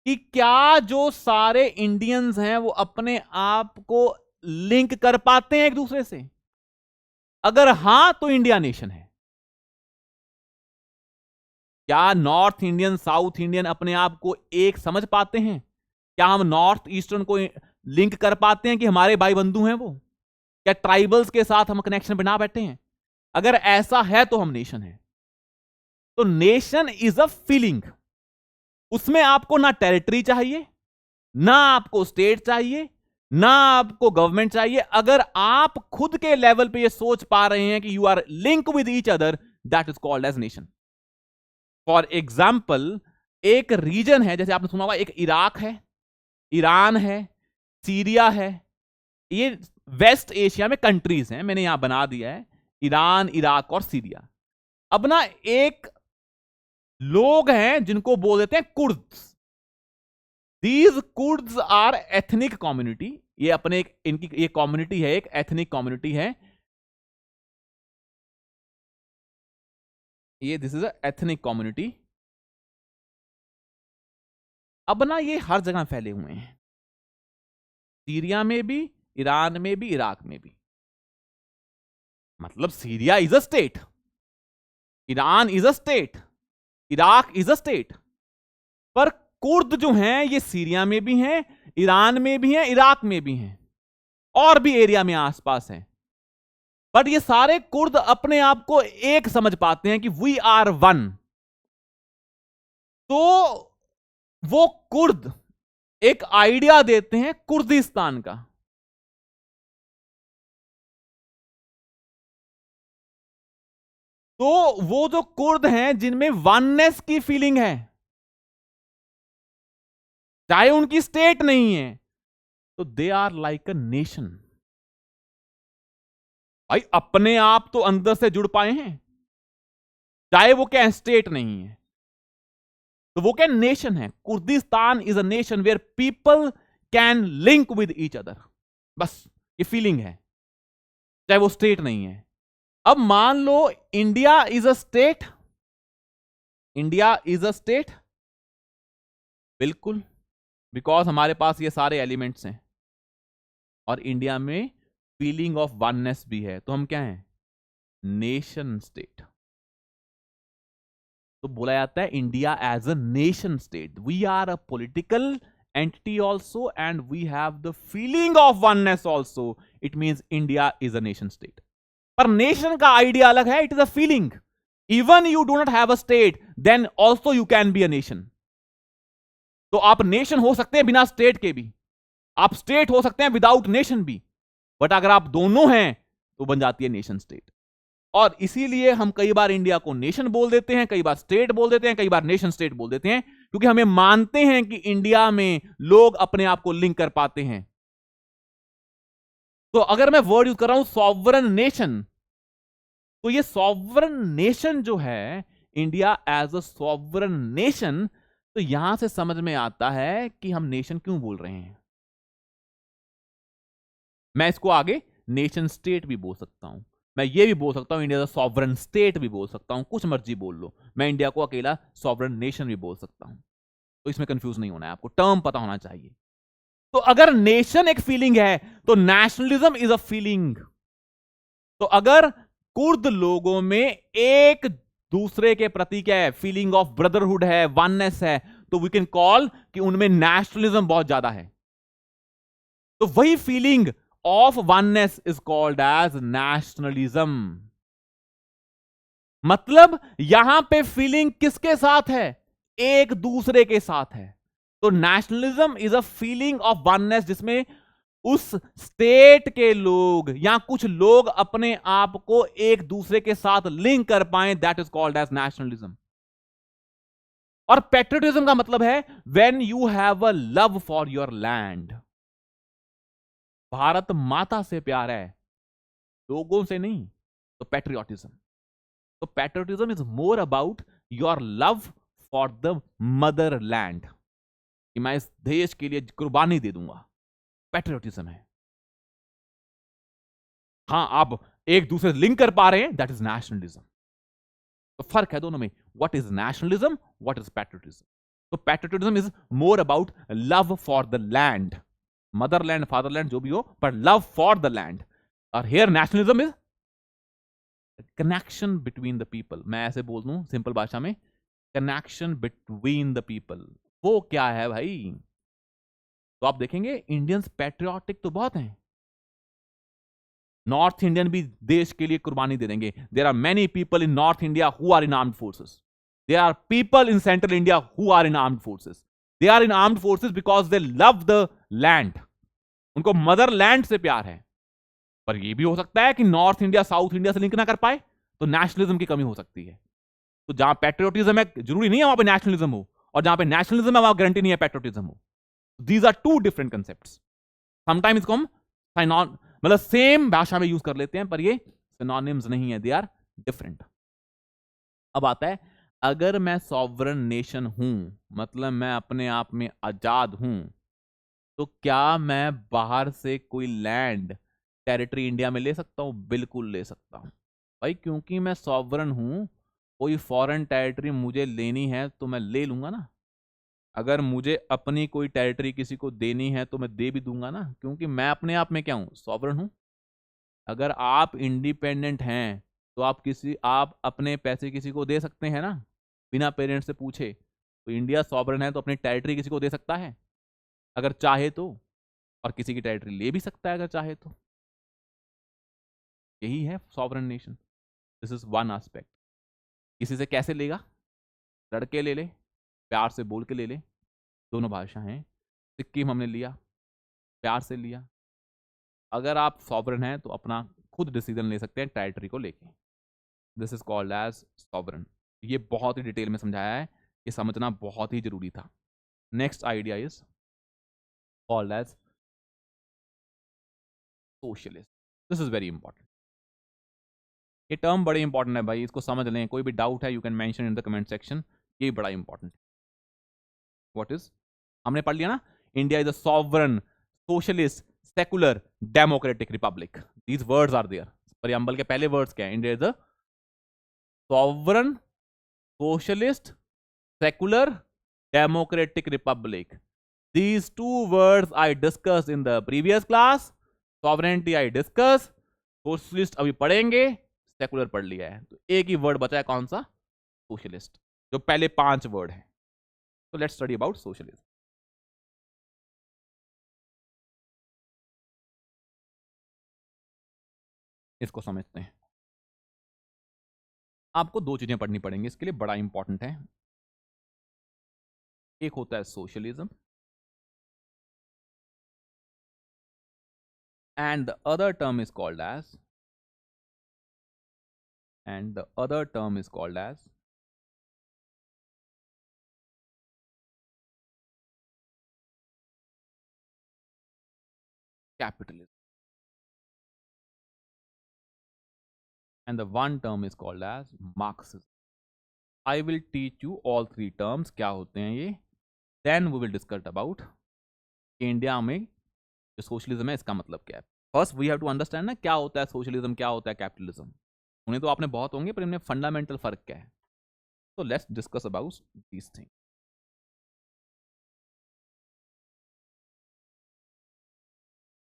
कि क्या जो सारे इंडियंस हैं वो अपने आप को लिंक कर पाते हैं एक दूसरे से? अगर हां तो इंडिया नेशन है। क्या नॉर्थ इंडियन साउथ इंडियन अपने आप को एक समझ पाते हैं? क्या हम नॉर्थ ईस्टर्न को लिंक कर पाते हैं कि हमारे भाई बंधु हैं वो? क्या ट्राइबल्स के साथ हम कनेक्शन बना बैठे हैं? अगर ऐसा है तो हम नेशन हैं। तो नेशन इज अ फीलिंग। उसमें आपको ना टेरिटरी चाहिए, ना आपको स्टेट चाहिए, ना आपको गवर्नमेंट चाहिए। अगर आप खुद के लेवल पे ये सोच पा रहे हैं कि you are link with each other, that is called as nation. For example, एक रीजन है, जैसे आपने सुना होगा, एक इराक है, ईरान है, सीरिया है। ये वेस्ट एशिया में कंट्रीज हैं, मैंने यहां बना दिया है ईरान, इराक और सीरिया। अब ना एक लोग हैं जिनको बोल देते हैं Kurds. These Kurds are ethnic community. ये अपने इनकी ये कम्युनिटी है, एक एथनिक कम्युनिटी है ये। This is a ethnic community. अब ना ये हर जगह फैले हुए हैं, सीरिया में भी, ईरान में भी, इराक में भी। मतलब Syria is a state, Iran is a state, Iraq is a state. पर कुर्द जो हैं ये सीरिया में भी हैं, ईरान में भी हैं, इराक में भी हैं, और भी एरिया में आसपास हैं। बट ये सारे कुर्द अपने आप को एक समझ पाते हैं कि वी आर वन। तो वो कुर्द एक आइडिया देते हैं कुर्दिस्तान का। तो वो जो कुर्द हैं जिनमें वननेस की फीलिंग है, चाहे उनकी स्टेट नहीं है, तो they are like a nation. भाई अपने आप तो अंदर से जुड़ पाए हैं, चाहे वो क्या स्टेट नहीं है, तो वो क्या नेशन है। Kurdistan is a nation where people can link with each other. बस ये फीलिंग है, चाहे वो स्टेट नहीं है। अब मान लो India is a state, India is a state, बिल्कुल, बिकॉज हमारे पास ये सारे एलिमेंट्स हैं और इंडिया में फीलिंग ऑफ वननेस भी है। तो हम क्या हैं? Nation state. तो बोला जाता है India as a nation state. We are a political entity also and we have the feeling of oneness also. It means India is a nation state. पर नेशन का आइडिया अलग है, it is a feeling. Even you do not have a state, then also you can be a nation. तो आप nation हो सकते हैं बिना स्टेट के भी, आप स्टेट हो सकते हैं विदाउट नेशन भी, बट अगर आप दोनों हैं तो बन जाती है नेशन स्टेट। और इसीलिए हम कई बार इंडिया को नेशन बोल देते हैं, कई बार स्टेट बोल देते हैं, कई बार नेशन स्टेट बोल देते हैं, क्योंकि हमें मानते हैं कि इंडिया में लोग अपने आप को लिंक कर पाते हैं। तो अगर मैं वर्ड यूज कर रहा हूं सॉवरन नेशन, तो ये सॉवरन नेशन जो है, India as a sovereign nation, तो यहां से समझ में आता है कि हम नेशन क्यों बोल रहे हैं। मैं इसको आगे नेशन स्टेट भी बोल सकता हूं, मैं ये भी बोल सकता हूं इंडिया सॉवरन स्टेट भी बोल सकता हूं, कुछ मर्जी बोल लो। मैं इंडिया को अकेला सॉवरन नेशन भी बोल सकता हूं। तो इसमें कंफ्यूज नहीं होना है, आपको टर्म पता होना चाहिए। तो अगर नेशन एक फीलिंग है तो नेशनलिज्म इज अ फीलिंग। तो अगर कुर्द लोगों में एक दूसरे के प्रति क्या है? फीलिंग ऑफ ब्रदरहुड है, वननेस है, तो वी कैन कॉल कि उनमें नेशनलिज्म बहुत ज्यादा है। तो वही feeling of oneness is called as nationalism. मतलब यहां पे फीलिंग किसके साथ है? एक दूसरे के साथ है। तो nationalism is a feeling of oneness, जिसमें उस स्टेट के लोग या कुछ लोग अपने आप को एक दूसरे के साथ लिंक कर पाए, that is called as nationalism. और पेट्रियटिज्म का मतलब है when you have a love for your land. Bharat Mata से प्यार है, लोगों से नहीं। तो पेट्रियोटिज्म, तो patriotism is more about your love for the mother land, कि मैं इस देश के लिए कुर्बानी दे दूंगा, पेट्रियोटिज्म है। हाँ, आप एक दूसरे से लिंक कर पा रहे हैं, दैट इज नेशनलिज्म। तो फर्क है दोनों में, what is nationalism, what is patriotism. तो patriotism is more about love for the land, motherland fatherland जो भी हो, पर लव फॉर द लैंड। और here nationalism is connection between the people. मैं ऐसे बोल दूं सिंपल भाषा में, कनेक्शन बिटवीन द पीपल। वो क्या है भाई? तो आप देखेंगे इंडियंस पैट्रियोटिक तो बहुत हैं, नॉर्थ इंडियन भी देश के लिए कुर्बानी दे देंगे। There are many people in North India who are in armed forces, there are people in central India who are in armed forces. They are in armed forces because they love the land, उनको mother land से प्यार है। पर यह भी हो सकता है कि नॉर्थ इंडिया साउथ इंडिया से लिंक ना कर पाए, तो नेशनलिज्म की कमी हो सकती है। तो जहां पैट्रियोटिज्म है जरूरी नहीं है वहां पे नेशनलिज्म हो, और जहां पे नेशनलिज्म है वहां गारंटी नहीं है पैट्रियोटिज्म हो। These are two different concepts. Sometimes इसको हम मतलब सेम भाषा में यूज कर लेते हैं, पर ये सिनोनिम्स नहीं है, दे आर डिफरेंट। अब आता है, अगर मैं सॉवरन नेशन हूं, मतलब मैं अपने आप में आजाद हूं, तो क्या मैं बाहर से कोई लैंड टेरिटरी इंडिया में ले सकता हूं? बिल्कुल ले सकता हूं भाई, क्योंकि मैं सॉवरन हूं। कोई फॉरेन टेरिटरी मुझे लेनी है तो मैं ले लूंगा ना। अगर मुझे अपनी कोई टेरिटरी किसी को देनी है तो मैं दे भी दूंगा ना, क्योंकि मैं अपने आप में क्या हूं? सॉवरन हूं। अगर आप इंडिपेंडेंट हैं तो आप अपने पैसे किसी को दे सकते हैं ना, बिना पेरेंट्स से पूछे। तो इंडिया सॉवरन है तो अपनी टेरिटरी किसी को दे सकता है अगर चाहे तो, और किसी की टेरिटरी ले भी सकता है अगर चाहे तो। यही है sovereign nation. This is one aspect. किसी से कैसे लेगा? लड़के ले ले, प्यार से बोल के ले ले, दोनों भाषा हैं। सिक्किम हमने लिया, प्यार से लिया। अगर आप सॉवरन हैं तो अपना खुद डिसीजन ले सकते हैं टेरिटरी को लेके। This is called as sovereign. ये बहुत ही डिटेल में समझाया है, ये समझना बहुत ही जरूरी था। Next idea is called as socialist. This is very important. ये टर्म बड़े इंपॉर्टेंट है भाई, इसको समझ लें। कोई भी डाउट है you can mention in the comment section. ये बड़ा इंपॉर्टेंट है। व्हाट इज, हमने पढ़ लिया ना, India is a sovereign socialist secular democratic republic. These words are there. Preamble के पहले वर्ड्स क्या है? India is a sovereign socialist secular democratic republic. These two words I discussed in the previous class. Sovereignty I discussed, socialist अभी पढ़ेंगे, secular पढ़ लिया है। तो एक ही वर्ड बचा है, कौन सा? सोशलिस्ट, जो पहले 5 वर्ड है। तो लेट्स स्टडी अबाउट सोशलिज्म। इसको समझते हैं। आपको 2 चीजें पढ़नी पड़ेंगी इसके लिए, बड़ा इंपॉर्टेंट है। एक होता है socialism and the other term is called as capitalism, and the one term is called as Marxism. I will teach you all 3 terms क्या होते हैं ये, then we will discuss about India में जो सोशलिज्म है इसका मतलब क्या है। First we have to understand ना क्या होता है सोशलिज्म, क्या होता है कैपिटलिज्म। उन्हें तो आपने बहुत होंगे, पर इनमें फंडामेंटल फर्क क्या है। तो let's discuss about these thing.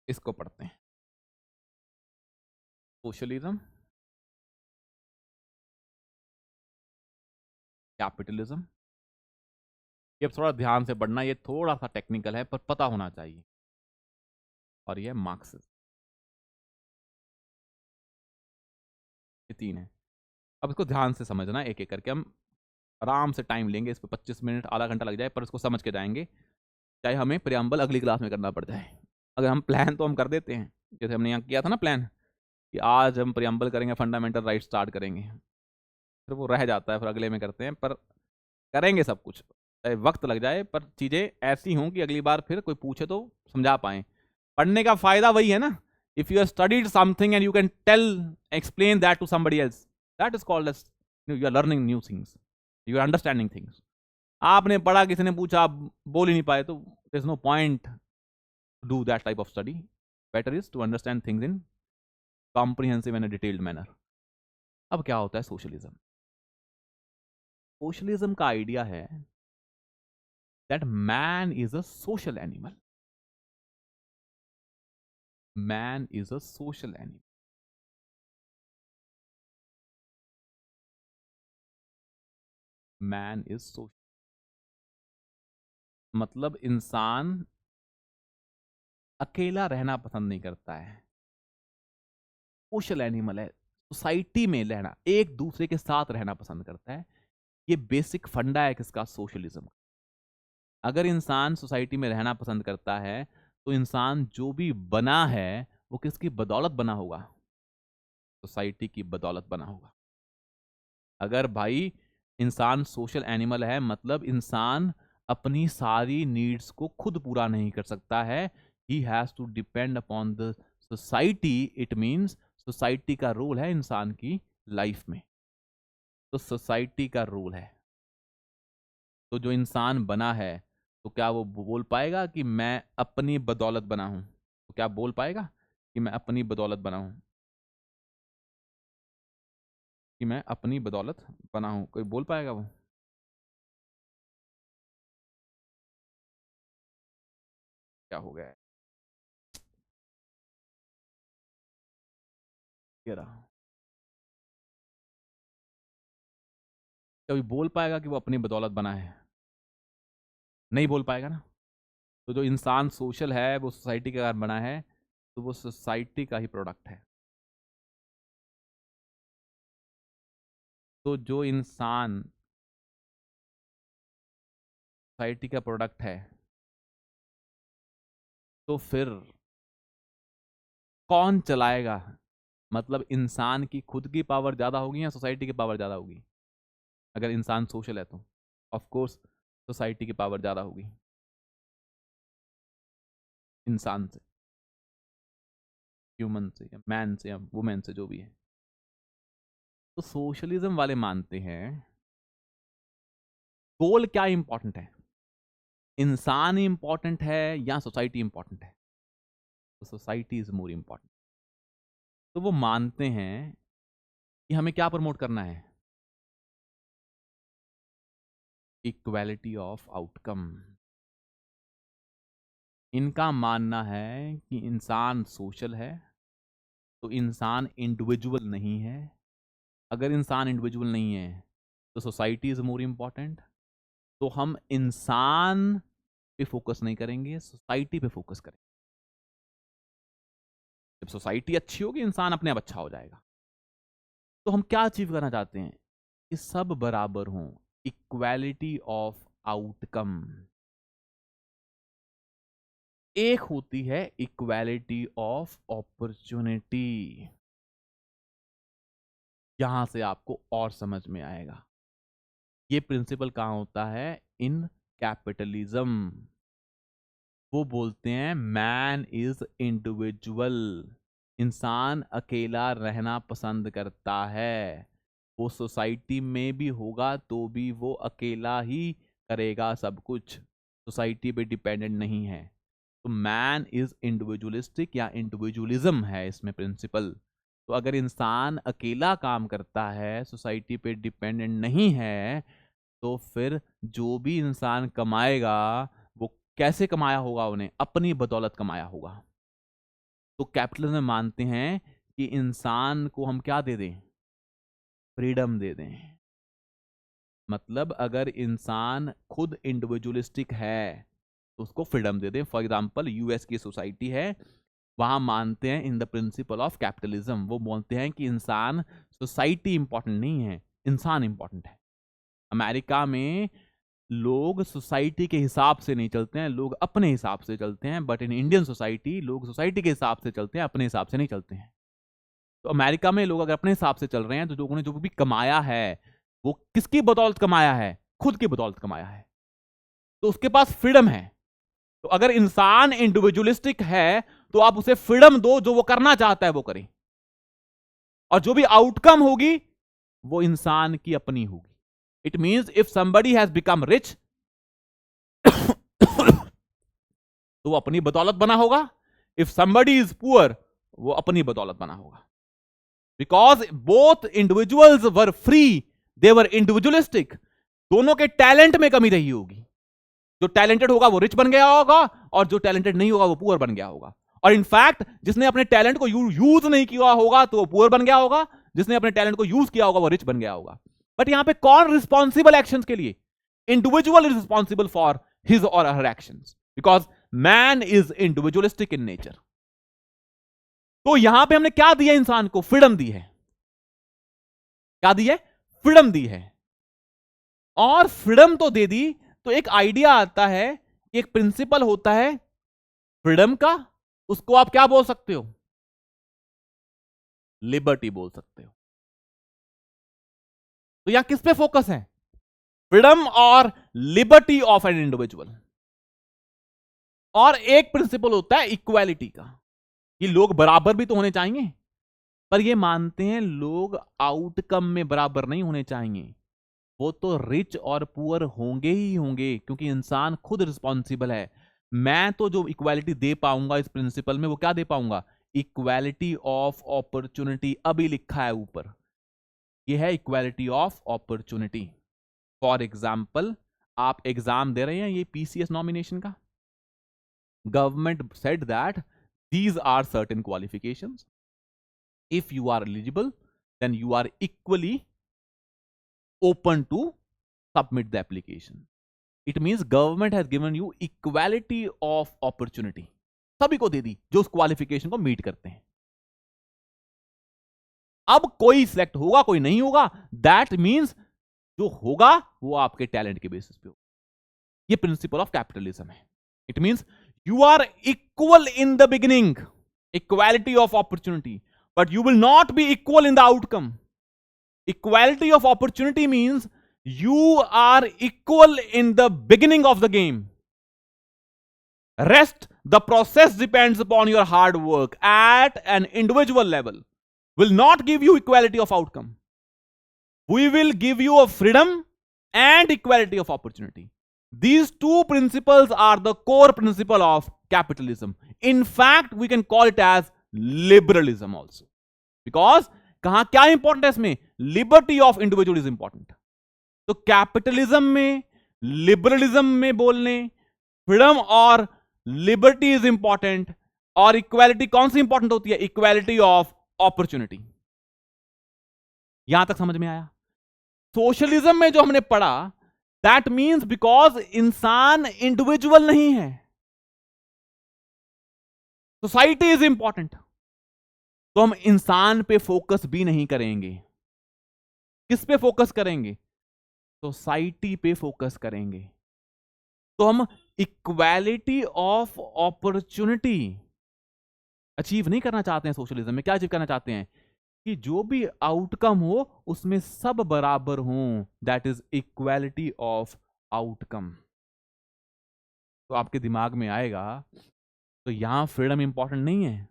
इसको पढ़ते हैं, सोशलिज्म, कैपिटलिज्म। ये थोड़ा ध्यान से पढ़ना, ये थोड़ा सा टेक्निकल है पर पता होना चाहिए। और ये मार्क्सिज्म। ये 3 है। अब इसको ध्यान से समझना एक एक करके। हम आराम से टाइम लेंगे इस पर, 25 मिनट आधा घंटा लग जाए, पर इसको समझ के जाएंगे, चाहे हमें प्रियम्बल अगली क्लास में करना पड़ जाए। अगर हम प्लान तो हम कर देते हैं, जैसे हमने यहाँ किया था ना प्लान, कि आज हम प्रियम्बल करेंगे, फंडामेंटल राइट स्टार्ट करेंगे, फिर वो रह जाता है, फिर अगले में करते हैं। पर करेंगे सब कुछ, चाहे वक्त लग जाए, पर चीज़ें ऐसी हों कि अगली बार फिर कोई पूछे तो समझा पाएँ। पढ़ने का फ़ायदा वही है ना, if you have studied something and you can tell explain that to somebody else, that is called as you are learning new things, you are understanding things. आपने पढ़ा, किसी ने पूछा, आप बोल ही नहीं पाए, तो there is no point to do that type of study. Better is to understand things in comprehensive and a detailed manner. अब क्या होता है सोशलिज्म? सोशलिज्म का आइडिया है that man is a social animal. Man is a social animal. Man is social. मतलब इंसान अकेला रहना पसंद नहीं करता है, सोशल एनिमल है, सोसाइटी में रहना, एक दूसरे के साथ रहना पसंद करता है। ये बेसिक फंडा है किसका? सोशलिज्म। अगर इंसान सोसाइटी में रहना पसंद करता है तो इंसान जो भी बना है वो किसकी बदौलत बना होगा? सोसाइटी की बदौलत बना होगा। अगर भाई इंसान सोशल एनिमल है, मतलब इंसान अपनी सारी नीड्स को खुद पूरा नहीं कर सकता है, he has to depend upon the society. It means society का रोल है इंसान की लाइफ में, तो सोसाइटी का रोल है। तो जो इंसान बना है तो क्या वो बोल पाएगा कि मैं अपनी बदौलत बना हूं? तो क्या बोल पाएगा कि मैं अपनी बदौलत बना हूं? कि मैं अपनी बदौलत बना हूं, कोई बोल पाएगा वो? क्या हो गया है? ये रहा। कभी बोल पाएगा कि वो अपनी बदौलत बना है? नहीं बोल पाएगा ना। तो जो इंसान सोशल है वो सोसाइटी के कारण बना है, तो वो सोसाइटी का ही प्रोडक्ट है। तो जो इंसान सोसाइटी का प्रोडक्ट है तो फिर कौन चलाएगा? मतलब इंसान की खुद की पावर ज्यादा होगी या सोसाइटी की पावर ज्यादा होगी? अगर इंसान सोशल है तो ऑफ कोर्स सोसाइटी की पावर ज्यादा होगी इंसान से, ह्यूमन से या मैन से या वुमेन से, जो भी है। तो सोशलिज्म वाले मानते हैं गोल क्या इंपॉर्टेंट है, इंसान इंपॉर्टेंट है या सोसाइटी इंपॉर्टेंट है? तो सोसाइटी इज मोर इंपॉर्टेंट। तो वो मानते हैं कि हमें क्या प्रमोट करना है? Equality of outcome. इनका मानना है कि इंसान सोशल है तो इंसान इंडिविजुअल नहीं है। अगर इंसान इंडिविजुअल नहीं है तो सोसाइटी इज मोर इंपॉर्टेंट। तो हम इंसान पे फोकस नहीं करेंगे, सोसाइटी पे फोकस करेंगे। जब सोसाइटी अच्छी होगी इंसान अपने आप अच्छा हो जाएगा। तो हम क्या अचीव करना चाहते हैं? कि सब बराबर हों, इक्वालिटी ऑफ आउटकम। एक होती है इक्वालिटी ऑफ अपॉर्चुनिटी। यहां से आपको और समझ में आएगा। ये प्रिंसिपल कहां होता है? इन कैपिटलिज्म। वो बोलते हैं मैन इज इंडिविजुअल। इंसान अकेला रहना पसंद करता है, वो सोसाइटी में भी होगा तो भी वो अकेला ही करेगा सब कुछ, सोसाइटी पे डिपेंडेंट नहीं है। तो मैन इज इंडिविजुअलिस्टिक या इंडिविजुअलिज्म है इसमें प्रिंसिपल। तो अगर इंसान अकेला काम करता है, सोसाइटी पे डिपेंडेंट नहीं है, तो फिर जो भी इंसान कमाएगा वो कैसे कमाया होगा? उन्हें अपनी बदौलत कमाया होगा। तो कैपिटलिज्म में मानते हैं कि इंसान को हम क्या दे दें? फ्रीडम दे दें। मतलब अगर इंसान खुद इंडिविजुअलिस्टिक है तो उसको फ्रीडम दे दें। फॉर एग्जांपल यूएस की सोसाइटी है, वहां मानते हैं in the principal of capitalism. वो बोलते हैं कि इंसान, सोसाइटी इंपॉर्टेंट नहीं है, इंसान इंपॉर्टेंट है। अमेरिका में लोग सोसाइटी के हिसाब से नहीं चलते हैं, लोग अपने हिसाब से चलते हैं। बट इन इंडियन सोसाइटी लोग सोसाइटी के हिसाब से चलते हैं, अपने हिसाब से नहीं चलते हैं। तो अमेरिका में लोग अगर अपने हिसाब से चल रहे हैं तो लोगों ने जो भी कमाया है वो किसकी बदौलत कमाया है? खुद की बदौलत कमाया है, तो उसके पास फ्रीडम है। तो अगर इंसान इंडिविजुअलिस्टिक है तो आप उसे फ्रीडम दो, जो वो करना चाहता है वो करे, और जो भी आउटकम होगी वो इंसान की अपनी होगी। It means if somebody has become rich तो वो अपनी बदौलत बना होगा, इफ समबडी इज पुअर वो अपनी बदौलत बना होगा। Because both individuals were free, they were individualistic. दोनों के टैलेंट में कमी रही होगी। जो टैलेंटेड होगा वो रिच बन गया होगा, और जो टैलेंटेड नहीं होगा वो पुअर बन गया होगा। और इनफैक्ट जिसने अपने टैलेंट को यूज नहीं किया होगा तो वो पुअर बन गया होगा, जिसने अपने टैलेंट को यूज किया होगा वो रिच बन गया होगा। बट यहां पे कौन रिस्पॉन्सिबल एक्शंस के लिए? Individual is responsible for his or her actions, because man is individualistic in nature. तो यहां पे हमने क्या दिया इंसान को? फ्रीडम दी है। क्या दी है? फ्रीडम दी है। और फ्रीडम तो दे दी, तो एक आइडिया आता है, एक प्रिंसिपल होता है फ्रीडम का, उसको आप क्या बोल सकते हो? लिबर्टी बोल सकते हो। तो यहां किस पे फोकस है? फ्रीडम और लिबर्टी ऑफ एन इंडिविजुअल। और एक प्रिंसिपल होता है इक्वालिटी का, कि लोग बराबर भी तो होने चाहिए, पर ये मानते हैं लोग आउटकम में बराबर नहीं होने चाहिए, वो तो रिच और पुअर होंगे ही होंगे, क्योंकि इंसान खुद रिस्पॉन्सिबल है। मैं तो जो इक्वालिटी दे पाऊंगा इस प्रिंसिपल में, वो क्या दे पाऊंगा? Equality of opportunity. अभी लिखा है ऊपर, ये है equality of opportunity. For example, आप एग्जाम दे रहे हैं ये पीसीएस नॉमिनेशन का, government said that these are certain qualifications, if you are eligible then you are equally open to submit the application. It means government has given you equality of opportunity, सभी को दे दी जो उस qualification को meet करते हैं। अब कोई select होगा कोई नहीं होगा, दैट मींस जो होगा वो आपके टैलेंट के बेसिस पे होगा। ये प्रिंसिपल ऑफ कैपिटलिज्म है। It means you are equal in the beginning, equality of opportunity, but you will not be equal in the outcome. Equality of opportunity means you are equal in the beginning of the game. Rest, the process depends upon your hard work at an individual level, will not give you equality of outcome. We will give you a freedom and equality of opportunity. These two principles are the core principle of capitalism. In fact, we can call it as liberalism also, because कहां क्या important है इसमें? Liberty of individual is important. तो capitalism में, liberalism में बोलने freedom और liberty is important, और इक्वालिटी कौन सी इंपॉर्टेंट होती है? Equality of opportunity. यहां तक समझ में आया? सोशलिज्म में जो हमने पढ़ा, दैट मींस बिकॉज इंसान इंडिविजुअल नहीं है, सोसाइटी इज इंपॉर्टेंट, तो हम इंसान पे फोकस भी नहीं करेंगे। किस पे फोकस करेंगे? सोसाइटी पे फोकस करेंगे। तो हम इक्वालिटी ऑफ अपॉर्चुनिटी अचीव नहीं करना चाहते हैं सोशलिज्म में। क्या अचीव करना चाहते हैं? कि जो भी आउटकम हो उसमें सब बराबर हों, that is equality of outcome. तो आपके दिमाग में आएगा, तो यहां फ्रीडम इंपॉर्टेंट नहीं है,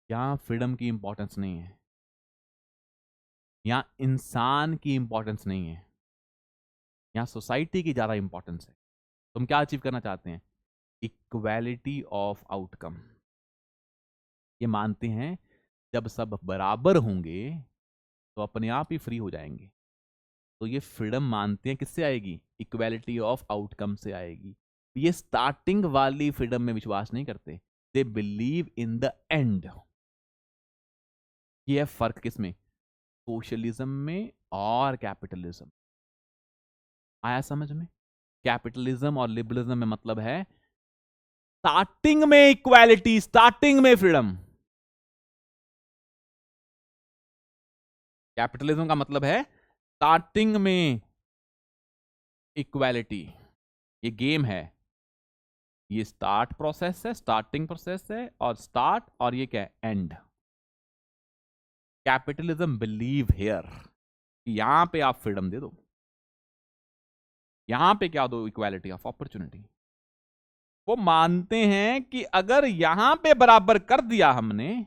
यहां फ्रीडम की इंपॉर्टेंस नहीं है, यहां इंसान की इंपॉर्टेंस नहीं है, यहां सोसाइटी की ज्यादा इंपॉर्टेंस है। तुम क्या अचीव करना चाहते हैं? Equality of outcome. ये मानते हैं जब सब बराबर होंगे तो अपने आप ही फ्री हो जाएंगे। तो ये फ्रीडम मानते हैं किससे आएगी? इक्वालिटी ऑफ आउटकम से आएगी। ये स्टार्टिंग वाली फ्रीडम में विश्वास नहीं करते, they believe in the end. ये है फर्क किसमें? सोशलिज्म में और कैपिटलिज्म। आया समझ में? कैपिटलिज्म और लिबरलिज्म में मतलब है स्टार्टिंग में इक्वालिटी, स्टार्टिंग में फ्रीडम। कैपिटलिज्म का मतलब है स्टार्टिंग में इक्वालिटी। ये गेम है, ये स्टार्ट प्रोसेस है, स्टार्टिंग प्रोसेस है, और स्टार्ट, और ये क्या है? एंड। कैपिटलिज्म बिलीव हियर, यहां पे आप फ्रीडम दे दो, यहां पे क्या दो? Equality of opportunity. वो मानते हैं कि अगर यहां पे बराबर कर दिया हमने,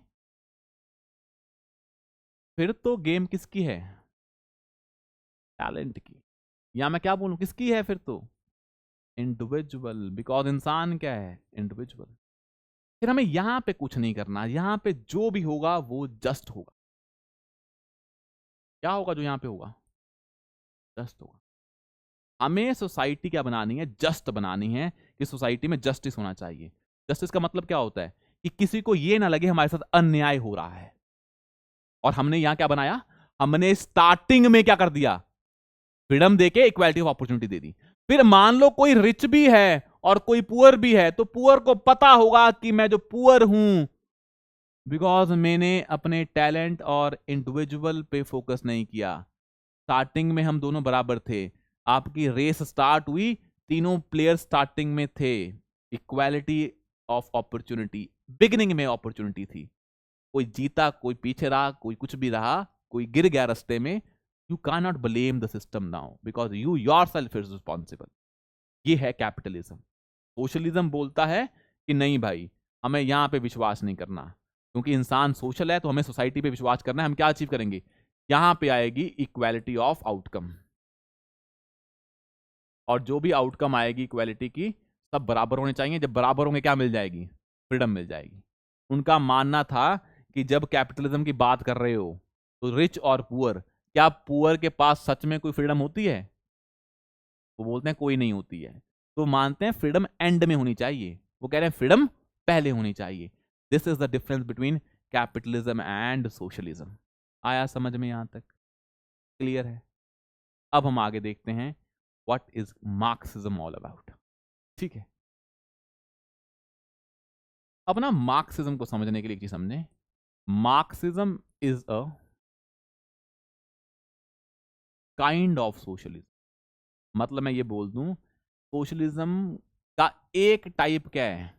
फिर तो गेम किसकी है? टैलेंट की। या मैं क्या बोलूं, किसकी है फिर तो? इंडिविजुअल, बिकॉज इंसान क्या है? इंडिविजुअल। फिर हमें यहां पे कुछ नहीं करना, यहां पे जो भी होगा वो जस्ट होगा। क्या होगा जो यहां पे होगा? जस्ट होगा। हमें सोसाइटी क्या बनानी है, जस्ट बनानी है, कि सोसाइटी में जस्टिस होना चाहिए। जस्टिस का मतलब क्या होता है कि किसी को यह ना लगे हमारे साथ अन्याय हो रहा है। और हमने यहां क्या बनाया, हमने स्टार्टिंग में क्या कर दिया, फ्रीडम देके इक्वालिटी ऑफ अपॉर्चुनिटी दे दी। फिर मान लो कोई रिच भी है और कोई पुअर भी है, तो पुअर को पता होगा कि मैं जो पुअर हूं, बिकॉज मैंने अपने टैलेंट और इंडिविजुअल पे फोकस नहीं किया। स्टार्टिंग में हम दोनों बराबर थे, आपकी रेस स्टार्ट हुई, तीनों प्लेयर स्टार्टिंग में थे, इक्वालिटी ऑफ अपॉर्चुनिटी, बिगिनिंग में अपॉर्चुनिटी थी। कोई जीता, कोई पीछे रहा, कोई कुछ भी रहा, कोई गिर गया रास्ते में, you can not blame the system now because you yourself is responsible. ये है कैपिटलिज्म। सोशलिज्म बोलता है कि नहीं भाई, हमें यहां पे विश्वास नहीं करना, क्योंकि इंसान सोशल है तो हमें सोसाइटी पे विश्वास करना है। हम क्या अचीव करेंगे, यहां पे आएगी इक्वालिटी ऑफ आउटकम, और जो भी आउटकम आएगी इक्वालिटी की, सब बराबर होने चाहिए। जब बराबर होंगे क्या मिल जाएगी, फ्रीडम मिल जाएगी। उनका मानना था कि जब कैपिटलिज्म की बात कर रहे हो तो रिच और पुअर, क्या पुअर के पास सच में कोई फ्रीडम होती है? वो बोलते हैं कोई नहीं होती है। तो मानते हैं फ्रीडम एंड में होनी चाहिए, वो कह रहे हैं फ्रीडम पहले होनी चाहिए। This is the difference between capitalism and socialism. आया समझ में यहां तक? क्लियर है? अब हम आगे देखते हैं what is Marxism all about. ठीक है, अब ना मार्क्सिज्म को समझने के लिए एक चीज समझें। Marxism is a kind of socialism. मतलब मैं ये बोल दूं, सोशलिज्म का एक टाइप क्या है,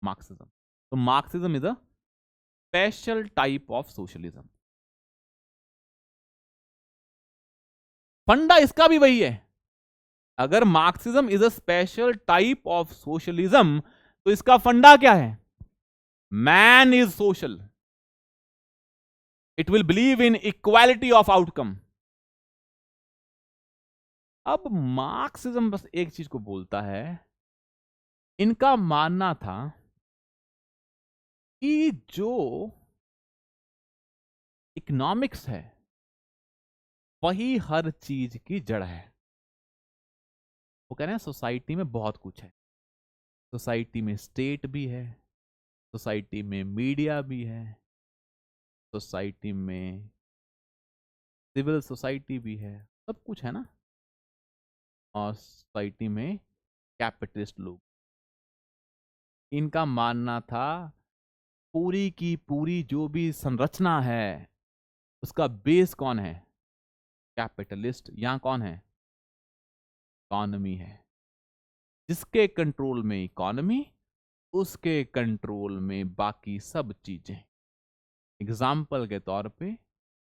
मार्क्सिज्म। तो Marxism is a special type of socialism. फंडा इसका भी वही है। अगर Marxism is a special type of socialism, तो इसका फंडा क्या है, man is social, it will believe in equality of outcome. अब मार्क्सिज्म बस एक चीज को बोलता है, इनका मानना था कि जो इकोनॉमिक्स है वही हर चीज की जड़ है। वो कह रहे हैं सोसाइटी में बहुत कुछ है, सोसाइटी में स्टेट भी है, सोसाइटी में मीडिया भी है, सोसाइटी में सिविल सोसाइटी भी है, सब कुछ है ना। और सोसाइटी में कैपिटलिस्ट लोग, इनका मानना था पूरी की पूरी जो भी संरचना है उसका बेस कौन है, कैपिटलिस्ट। यहां कौन है, इकोनॉमी है। जिसके कंट्रोल में इकोनॉमी, उसके कंट्रोल में बाकी सब चीजें। एग्जाम्पल के तौर पे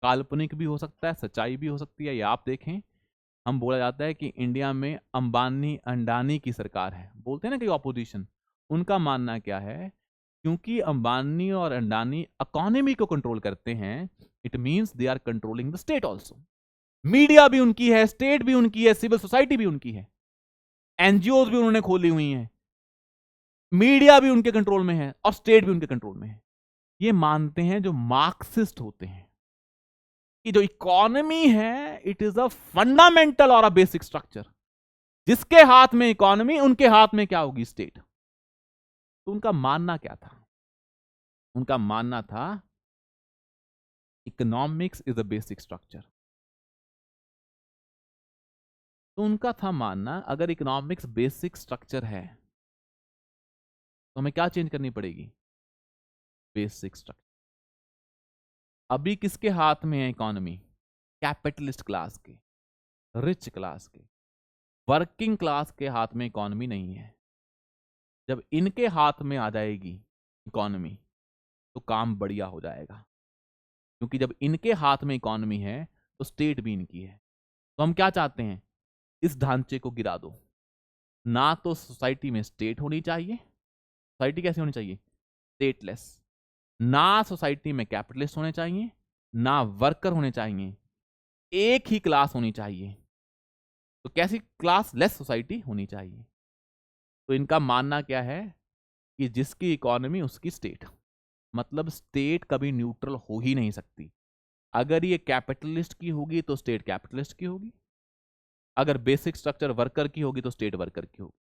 काल्पनिक भी हो सकता है, सच्चाई भी हो सकती है। ये आप देखें, हम बोला जाता है कि इंडिया में अंबानी अंडानी की सरकार है, बोलते हैं ना कि ऑपोजिशन। उनका मानना क्या है, क्योंकि अंबानी और अंडानी इकोनॉमी को कंट्रोल करते हैं, it means they are controlling the state also. Media भी उनकी है, स्टेट भी उनकी है, सिविल सोसाइटी भी उनकी है, एनजीओ भी उन्होंने खोली हुई हैं, मीडिया भी उनके कंट्रोल में है और स्टेट भी उनके कंट्रोल में है। ये मानते हैं जो मार्क्सिस्ट होते हैं कि जो इकोनॉमी है इट इज अ फंडामेंटल और अ बेसिक स्ट्रक्चर। जिसके हाथ में इकोनॉमी, उनके हाथ में क्या होगी, स्टेट। तो उनका मानना क्या था, उनका मानना था economics is a basic structure. तो उनका था मानना अगर इकोनॉमिक्स बेसिक स्ट्रक्चर है तो हमें क्या चेंज करनी पड़ेगी, बेसिक स्ट्रक्चर। अभी किसके हाथ में है इकोनॉमी, कैपिटलिस्ट क्लास के, रिच क्लास के। वर्किंग क्लास के हाथ में इकोनॉमी नहीं है। जब इनके हाथ में आ जाएगी इकोनॉमी तो काम बढ़िया हो जाएगा, क्योंकि जब इनके हाथ में इकोनॉमी है तो स्टेट भी इनकी है। तो हम क्या चाहते हैं, इस ढांचे को गिरा दो। ना तो सोसाइटी में स्टेट होनी चाहिए, सोसाइटी कैसी होनी चाहिए, स्टेटलेस। ना सोसाइटी में कैपिटलिस्ट होने चाहिए, ना वर्कर होने चाहिए, एक ही क्लास होनी चाहिए। तो कैसी क्लास, लेस सोसाइटी होनी चाहिए। तो इनका मानना क्या है कि जिसकी इकोनॉमी उसकी स्टेट, मतलब स्टेट कभी न्यूट्रल हो ही नहीं सकती। अगर ये कैपिटलिस्ट की होगी तो स्टेट कैपिटलिस्ट की होगी, अगर बेसिक स्ट्रक्चर वर्कर की होगी तो स्टेट वर्कर की होगी,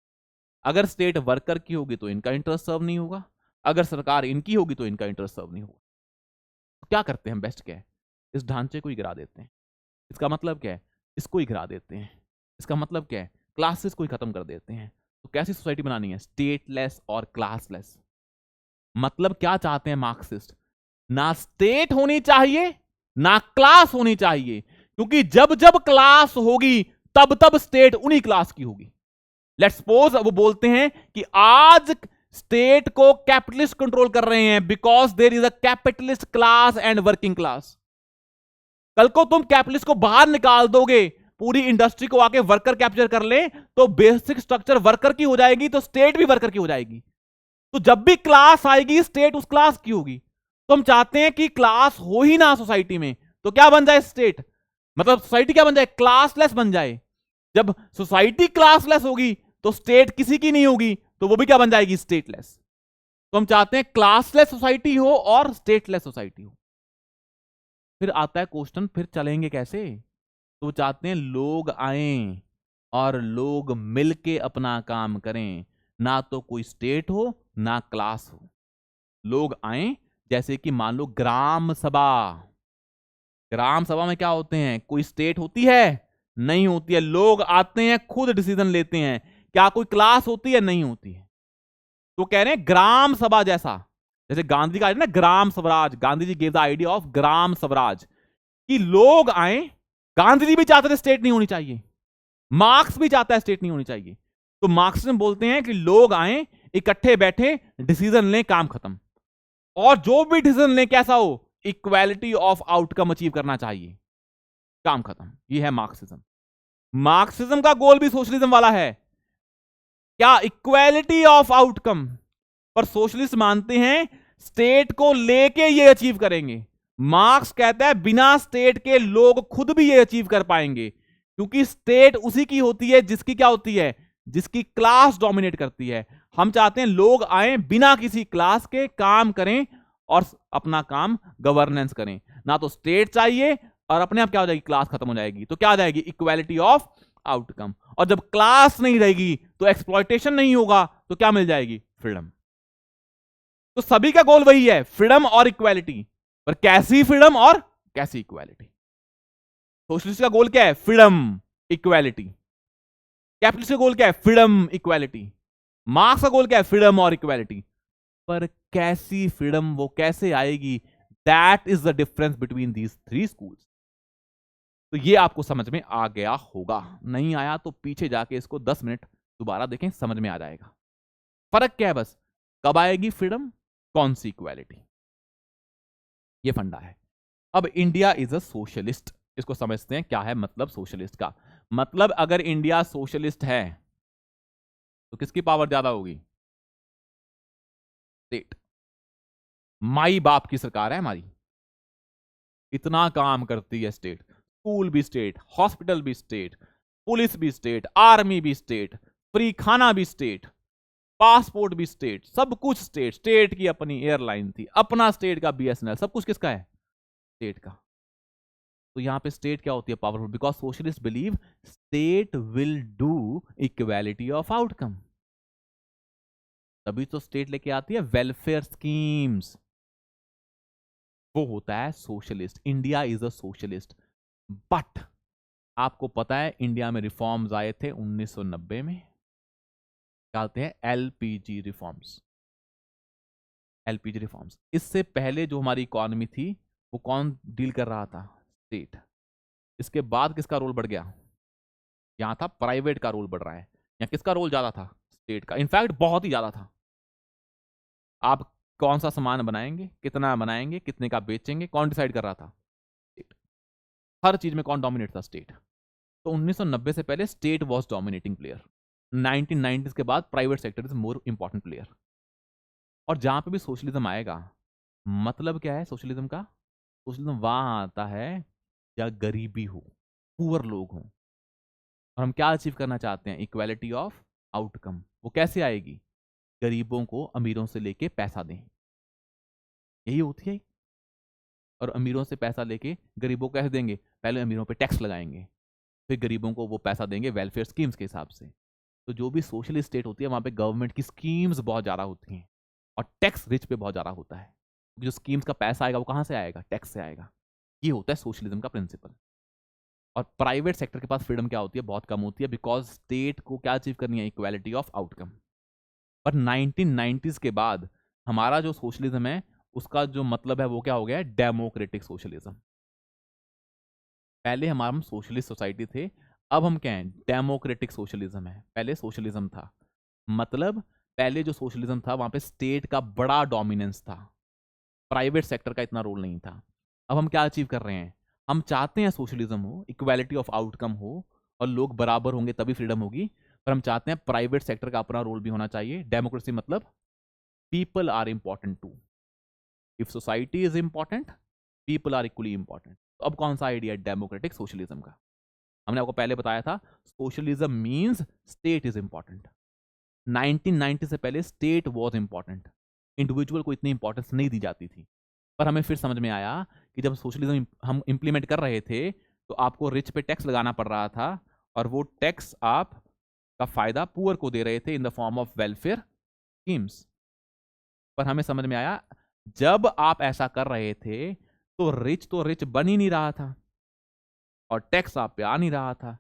अगर स्टेट वर्कर की होगी तो इनका इंटरेस्ट सर्व नहीं होगा, अगर सरकार इनकी होगी तो इनका इंटरेस्ट सर्व नहीं होगा। तो क्या करते हैं हम, बेस्ट क्या है, इस ढांचे को ही गिरा देते हैं। इसका मतलब क्या है, इसको ही गिरा देते हैं। इसका मतलब क्या है, क्लासेस को ही खत्म कर देते हैं। तो कैसी सोसाइटी बनानी है, स्टेटलेस और क्लासलेस। मतलब क्या चाहते हैं मार्क्सिस्ट, ना स्टेट होनी चाहिए ना क्लास होनी चाहिए, क्योंकि जब जब क्लास होगी तब तब स्टेट उन्हीं क्लास की होगी। लेट्स सपोज वो बोलते हैं कि आज स्टेट को कैपिटलिस्ट कंट्रोल कर रहे हैं because there is a capitalist class and working class. कल को तुम कैपिटलिस्ट को बाहर निकाल दोगे, पूरी इंडस्ट्री को आके वर्कर कैप्चर कर ले, तो बेसिक स्ट्रक्चर वर्कर की हो जाएगी, तो स्टेट भी वर्कर की हो जाएगी। तो जब भी क्लास आएगी स्टेट उस क्लास की होगी। तो हम चाहते हैं कि क्लास हो ही ना सोसाइटी में, तो क्या बन जाए स्टेट, मतलब सोसाइटी क्या बन जाए, क्लासलेस बन जाए। जब सोसाइटी क्लासलेस होगी तो स्टेट किसी की नहीं होगी, तो वो भी क्या बन जाएगी, स्टेटलेस। तो हम चाहते हैं क्लासलेस सोसाइटी हो और स्टेटलेस सोसाइटी हो। फिर आता है क्वेश्चन, फिर चलेंगे कैसे। तो चाहते हैं लोग आए और लोग मिलके अपना काम करें, ना तो कोई स्टेट हो ना क्लास हो। लोग आए, जैसे कि मान लो ग्राम सभा। ग्राम सभा में क्या होते हैं, कोई स्टेट होती है, नहीं होती है। लोग आते हैं, खुद डिसीजन लेते हैं। क्या कोई क्लास होती है, नहीं होती है। तो कह रहे हैं ग्राम सभा जैसा, जैसे गांधी का ना Gram Swaraj, Gandhi ji gave the idea of Gram Swaraj, कि लोग आए। गांधी जी भी चाहते थे स्टेट नहीं होनी चाहिए, मार्क्स भी चाहता है स्टेट नहीं होनी चाहिए। तो मार्क्सिज्म बोलते हैं कि लोग आए, इकट्ठे बैठे, डिसीजन लें, काम खत्म। और जो भी डिसीजन लें कैसा हो, इक्वालिटी ऑफ आउटकम अचीव करना चाहिए, काम खत्म। ये है मार्क्सिज्म। मार्क्सिज्म का गोल भी सोशलिज्म वाला है, क्या, इक्वालिटी ऑफ आउटकम। पर सोशलिस्ट मानते हैं स्टेट को लेके ये अचीव करेंगे। मार्क्स कहता है बिना स्टेट के लोग खुद भी ये अचीव कर पाएंगे, क्योंकि स्टेट उसी की होती है जिसकी क्या होती है, जिसकी क्लास डोमिनेट करती है। हम चाहते हैं लोग आए, बिना किसी क्लास के काम करें और अपना काम गवर्नेंस करें। ना तो स्टेट चाहिए, और अपने आप क्या हो जाएगी, क्लास खत्म हो जाएगी। तो क्या आ जाएगी, इक्वालिटी ऑफ आउटकम। और जब क्लास नहीं रहेगी तो एक्सप्लॉयटेशन नहीं होगा, तो क्या मिल जाएगी, फ्रीडम। तो सभी का गोल वही है, फ्रीडम और इक्वालिटी। पर कैसी फ्रीडम और कैसी इक्वालिटी। सोशलिस्ट का गोल क्या है, फ्रीडम इक्वालिटी। कैपिटलिस्ट का गोल क्या है, फ्रीडम इक्वालिटी। मार्क्स का गोल क्या है, फ्रीडम और इक्वालिटी। पर कैसी फ्रीडम, वो कैसे आएगी, that is the difference between these three schools. तो ये आपको समझ में आ गया होगा, नहीं आया तो पीछे जाके इसको 10 मिनट दोबारा देखें, समझ में आ जाएगा। फर्क क्या है, बस कब आएगी फ्रीडम, कौन सी इक्वालिटी, ये फंडा है। अब इंडिया इज अ सोशलिस्ट, इसको समझते हैं क्या है मतलब सोशलिस्ट का। मतलब अगर इंडिया सोशलिस्ट है तो किसकी पावर ज्यादा होगी, स्टेट। माई बाप की सरकार है हमारी, इतना काम करती है स्टेट। स्कूल भी स्टेट, हॉस्पिटल भी स्टेट, पुलिस भी स्टेट, आर्मी भी स्टेट, फ्री खाना भी स्टेट, पासपोर्ट भी स्टेट, सब कुछ स्टेट। स्टेट की अपनी एयरलाइन थी, अपना स्टेट का बीएसएनएल, सब कुछ किसका है, स्टेट का। तो यहां पे स्टेट क्या होती है, powerful, because socialist believe state will do equality of outcome. तभी तो स्टेट लेके आती है वेलफेयर स्कीम्स, वो होता है socialist. India is a socialist. But आपको पता है इंडिया में रिफॉर्म्स आए थे 1990 में, कहते हैं एलपीजी रिफॉर्म्स। एलपीजी रिफॉर्म्स, इससे पहले जो हमारी इकोनॉमी थी वो कौन डील कर रहा था, स्टेट। इसके बाद किसका रोल बढ़ गया, यहां था प्राइवेट का रोल बढ़ रहा है। यहां किसका रोल ज्यादा था, स्टेट का, इनफैक्ट बहुत ही ज्यादा था। आप कौन सा सामान बनाएंगे, कितना बनाएंगे, कितने का बेचेंगे, कौन डिसाइड कर रहा था, स्टेट। हर चीज में कौन डोमिनेट था, स्टेट। तो 1990 से पहले state was dominating player. 1990s के बाद private sector is more important player. और जहां पे भी सोशलिज्म आएगा, मतलब क्या है सोशलिज्म का, सोशलिज्म वहां आता है जहां गरीबी हो, पुअर लोग हों। और हम क्या अचीव करना चाहते हैं, इक्वालिटी ऑफ आउटकम। वो कैसे आएगी, गरीबों को अमीरों से लेके पैसा दें, यही होती है। और अमीरों से पैसा लेके गरीबों को कैसे देंगे, पहले अमीरों पे टैक्स लगाएंगे, फिर गरीबों को वो पैसा देंगे वेलफेयर स्कीम्स के हिसाब से। तो जो भी सोशलिस्ट स्टेट होती है वहां पे गवर्नमेंट की स्कीम्स बहुत ज़्यादा होती हैं और टैक्स रिच पे बहुत ज़्यादा होता है। जो स्कीम्स का पैसा आएगा वो कहाँ से आएगा? टैक्स से आएगा। ये होता है सोशलिज्म का प्रिंसिपल। और प्राइवेट सेक्टर के पास फ्रीडम क्या होती है? बहुत कम होती है, बिकॉज स्टेट को क्या अचीव करनी है? Equality of outcome. पर 1990s के बाद हमारा जो सोशलिज्म है उसका जो मतलब है वो क्या हो गया है? Democratic socialism. पहले हम सोशलिस्ट सोसाइटी थे, अब हम क्या हैं? डेमोक्रेटिक सोशलिज्म है। पहले सोशलिज्म था, मतलब पहले जो सोशलिज्म था वहां पे स्टेट का बड़ा डोमिनेंस था, प्राइवेट सेक्टर का इतना रोल नहीं था। अब हम क्या अचीव कर रहे हैं? हम चाहते हैं सोशलिज्म हो, इक्वालिटी ऑफ आउटकम हो और लोग बराबर होंगे तभी फ्रीडम होगी, पर हम चाहते हैं प्राइवेट सेक्टर का अपना रोल भी होना चाहिए। डेमोक्रेसी मतलब people are important too. If society is important, people are equally important. तो अब कौन सा आइडिया है डेमोक्रेटिक सोशलिज्म का? हमने आपको पहले बताया था socialism means state is important. 1990 से पहले स्टेट वॉज इंपॉर्टेंट, इंडिविजुअल को इतनी इंपॉर्टेंस नहीं दी जाती थी। पर हमें फिर समझ में आया कि जब सोशलिज्म हम इंप्लीमेंट कर रहे थे तो आपको रिच पे टैक्स लगाना पड़ रहा था और वो टैक्स आप का फायदा पुअर को दे रहे थे in the form of welfare schemes. पर हमें समझ में आया जब आप ऐसा कर रहे थे तो रिच बन ही नहीं रहा था और टैक्स आप पे आ नहीं रहा था।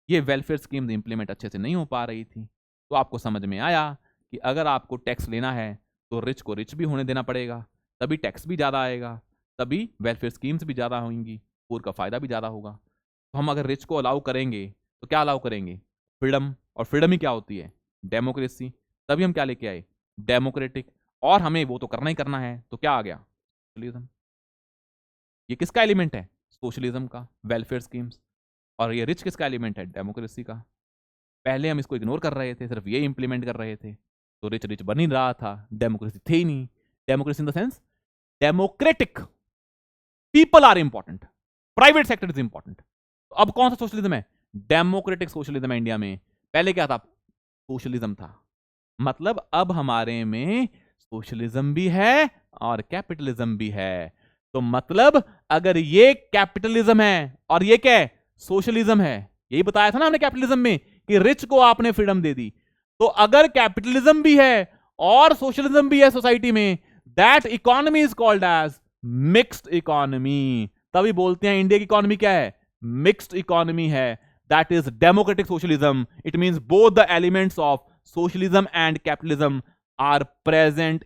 ये वेलफेयर स्कीम्स इंप्लीमेंट अच्छे से नहीं हो पा रही थी। तो आपको समझ में आया कि अगर आपको टैक्स लेना है तो रिच को रिच भी होने देना पड़ेगा, तभी टैक्स भी ज़्यादा आएगा, तभी वेलफेयर स्कीम्स भी ज़्यादा होंगी, पुअर का फायदा भी ज़्यादा होगा। तो हम अगर रिच को अलाउ करेंगे तो क्या अलाउ करेंगे? फ्रीडम। और फ्रीडम ही क्या होती है? डेमोक्रेसी। तभी हम क्या लेके आए? डेमोक्रेटिक। और हमें वो तो करना ही करना है, तो क्या आ गया? सोशलिज्म। ये किसका एलिमेंट है? सोशलिज्म का, वेलफेयर स्कीम्स। और ये रिच किसका एलिमेंट है? डेमोक्रेसी का। पहले हम इसको इग्नोर कर रहे थे, सिर्फ ये इंप्लीमेंट कर रहे थे, तो रिच रिच बन ही रहा था, डेमोक्रेसी थे ही नहीं। Democracy in the sense democratic, people are important, private sector is important. तो अब कौन सा सोशलिज्म है? डेमोक्रेटिक सोशलिज्म है इंडिया में। पहले क्या था? सोशलिज्म था। मतलब अब हमारे में सोशलिज्म भी है और कैपिटलिज्म भी है। तो मतलब अगर ये कैपिटलिज्म है और ये क्या है? सोशलिज्म है। यही बताया था ना हमने कैपिटलिज्म में कि रिच को आपने फ्रीडम दे दी। तो अगर कैपिटलिज्म भी है और सोशलिज्म भी है सोसाइटी में, that economy is called as mixed economy. तभी बोलते हैं इंडिया की इकोनॉमी क्या है? मिक्स्ड इकोनॉमी है। That is democratic socialism. It means both the elements of socialism and capitalism are present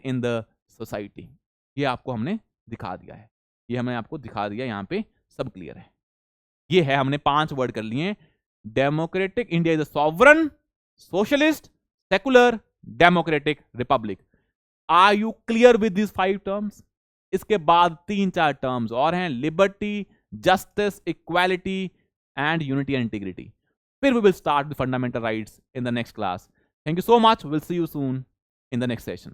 in the society. ये आपको हमने दिखा दिया है, ये हमने आपको दिखा दिया, यहां पे सब क्लियर है। ये है, हमने 5 वर्ड कर लिए। Democratic India is a sovereign, socialist, secular, democratic, republic. Are you clear with this 5 terms? इसके बाद 3-4 टर्म्स और हैं, liberty, justice, equality and unity and integrity. फिर we will start the fundamental rights in the next class. Thank you so much, will see you soon in the next session.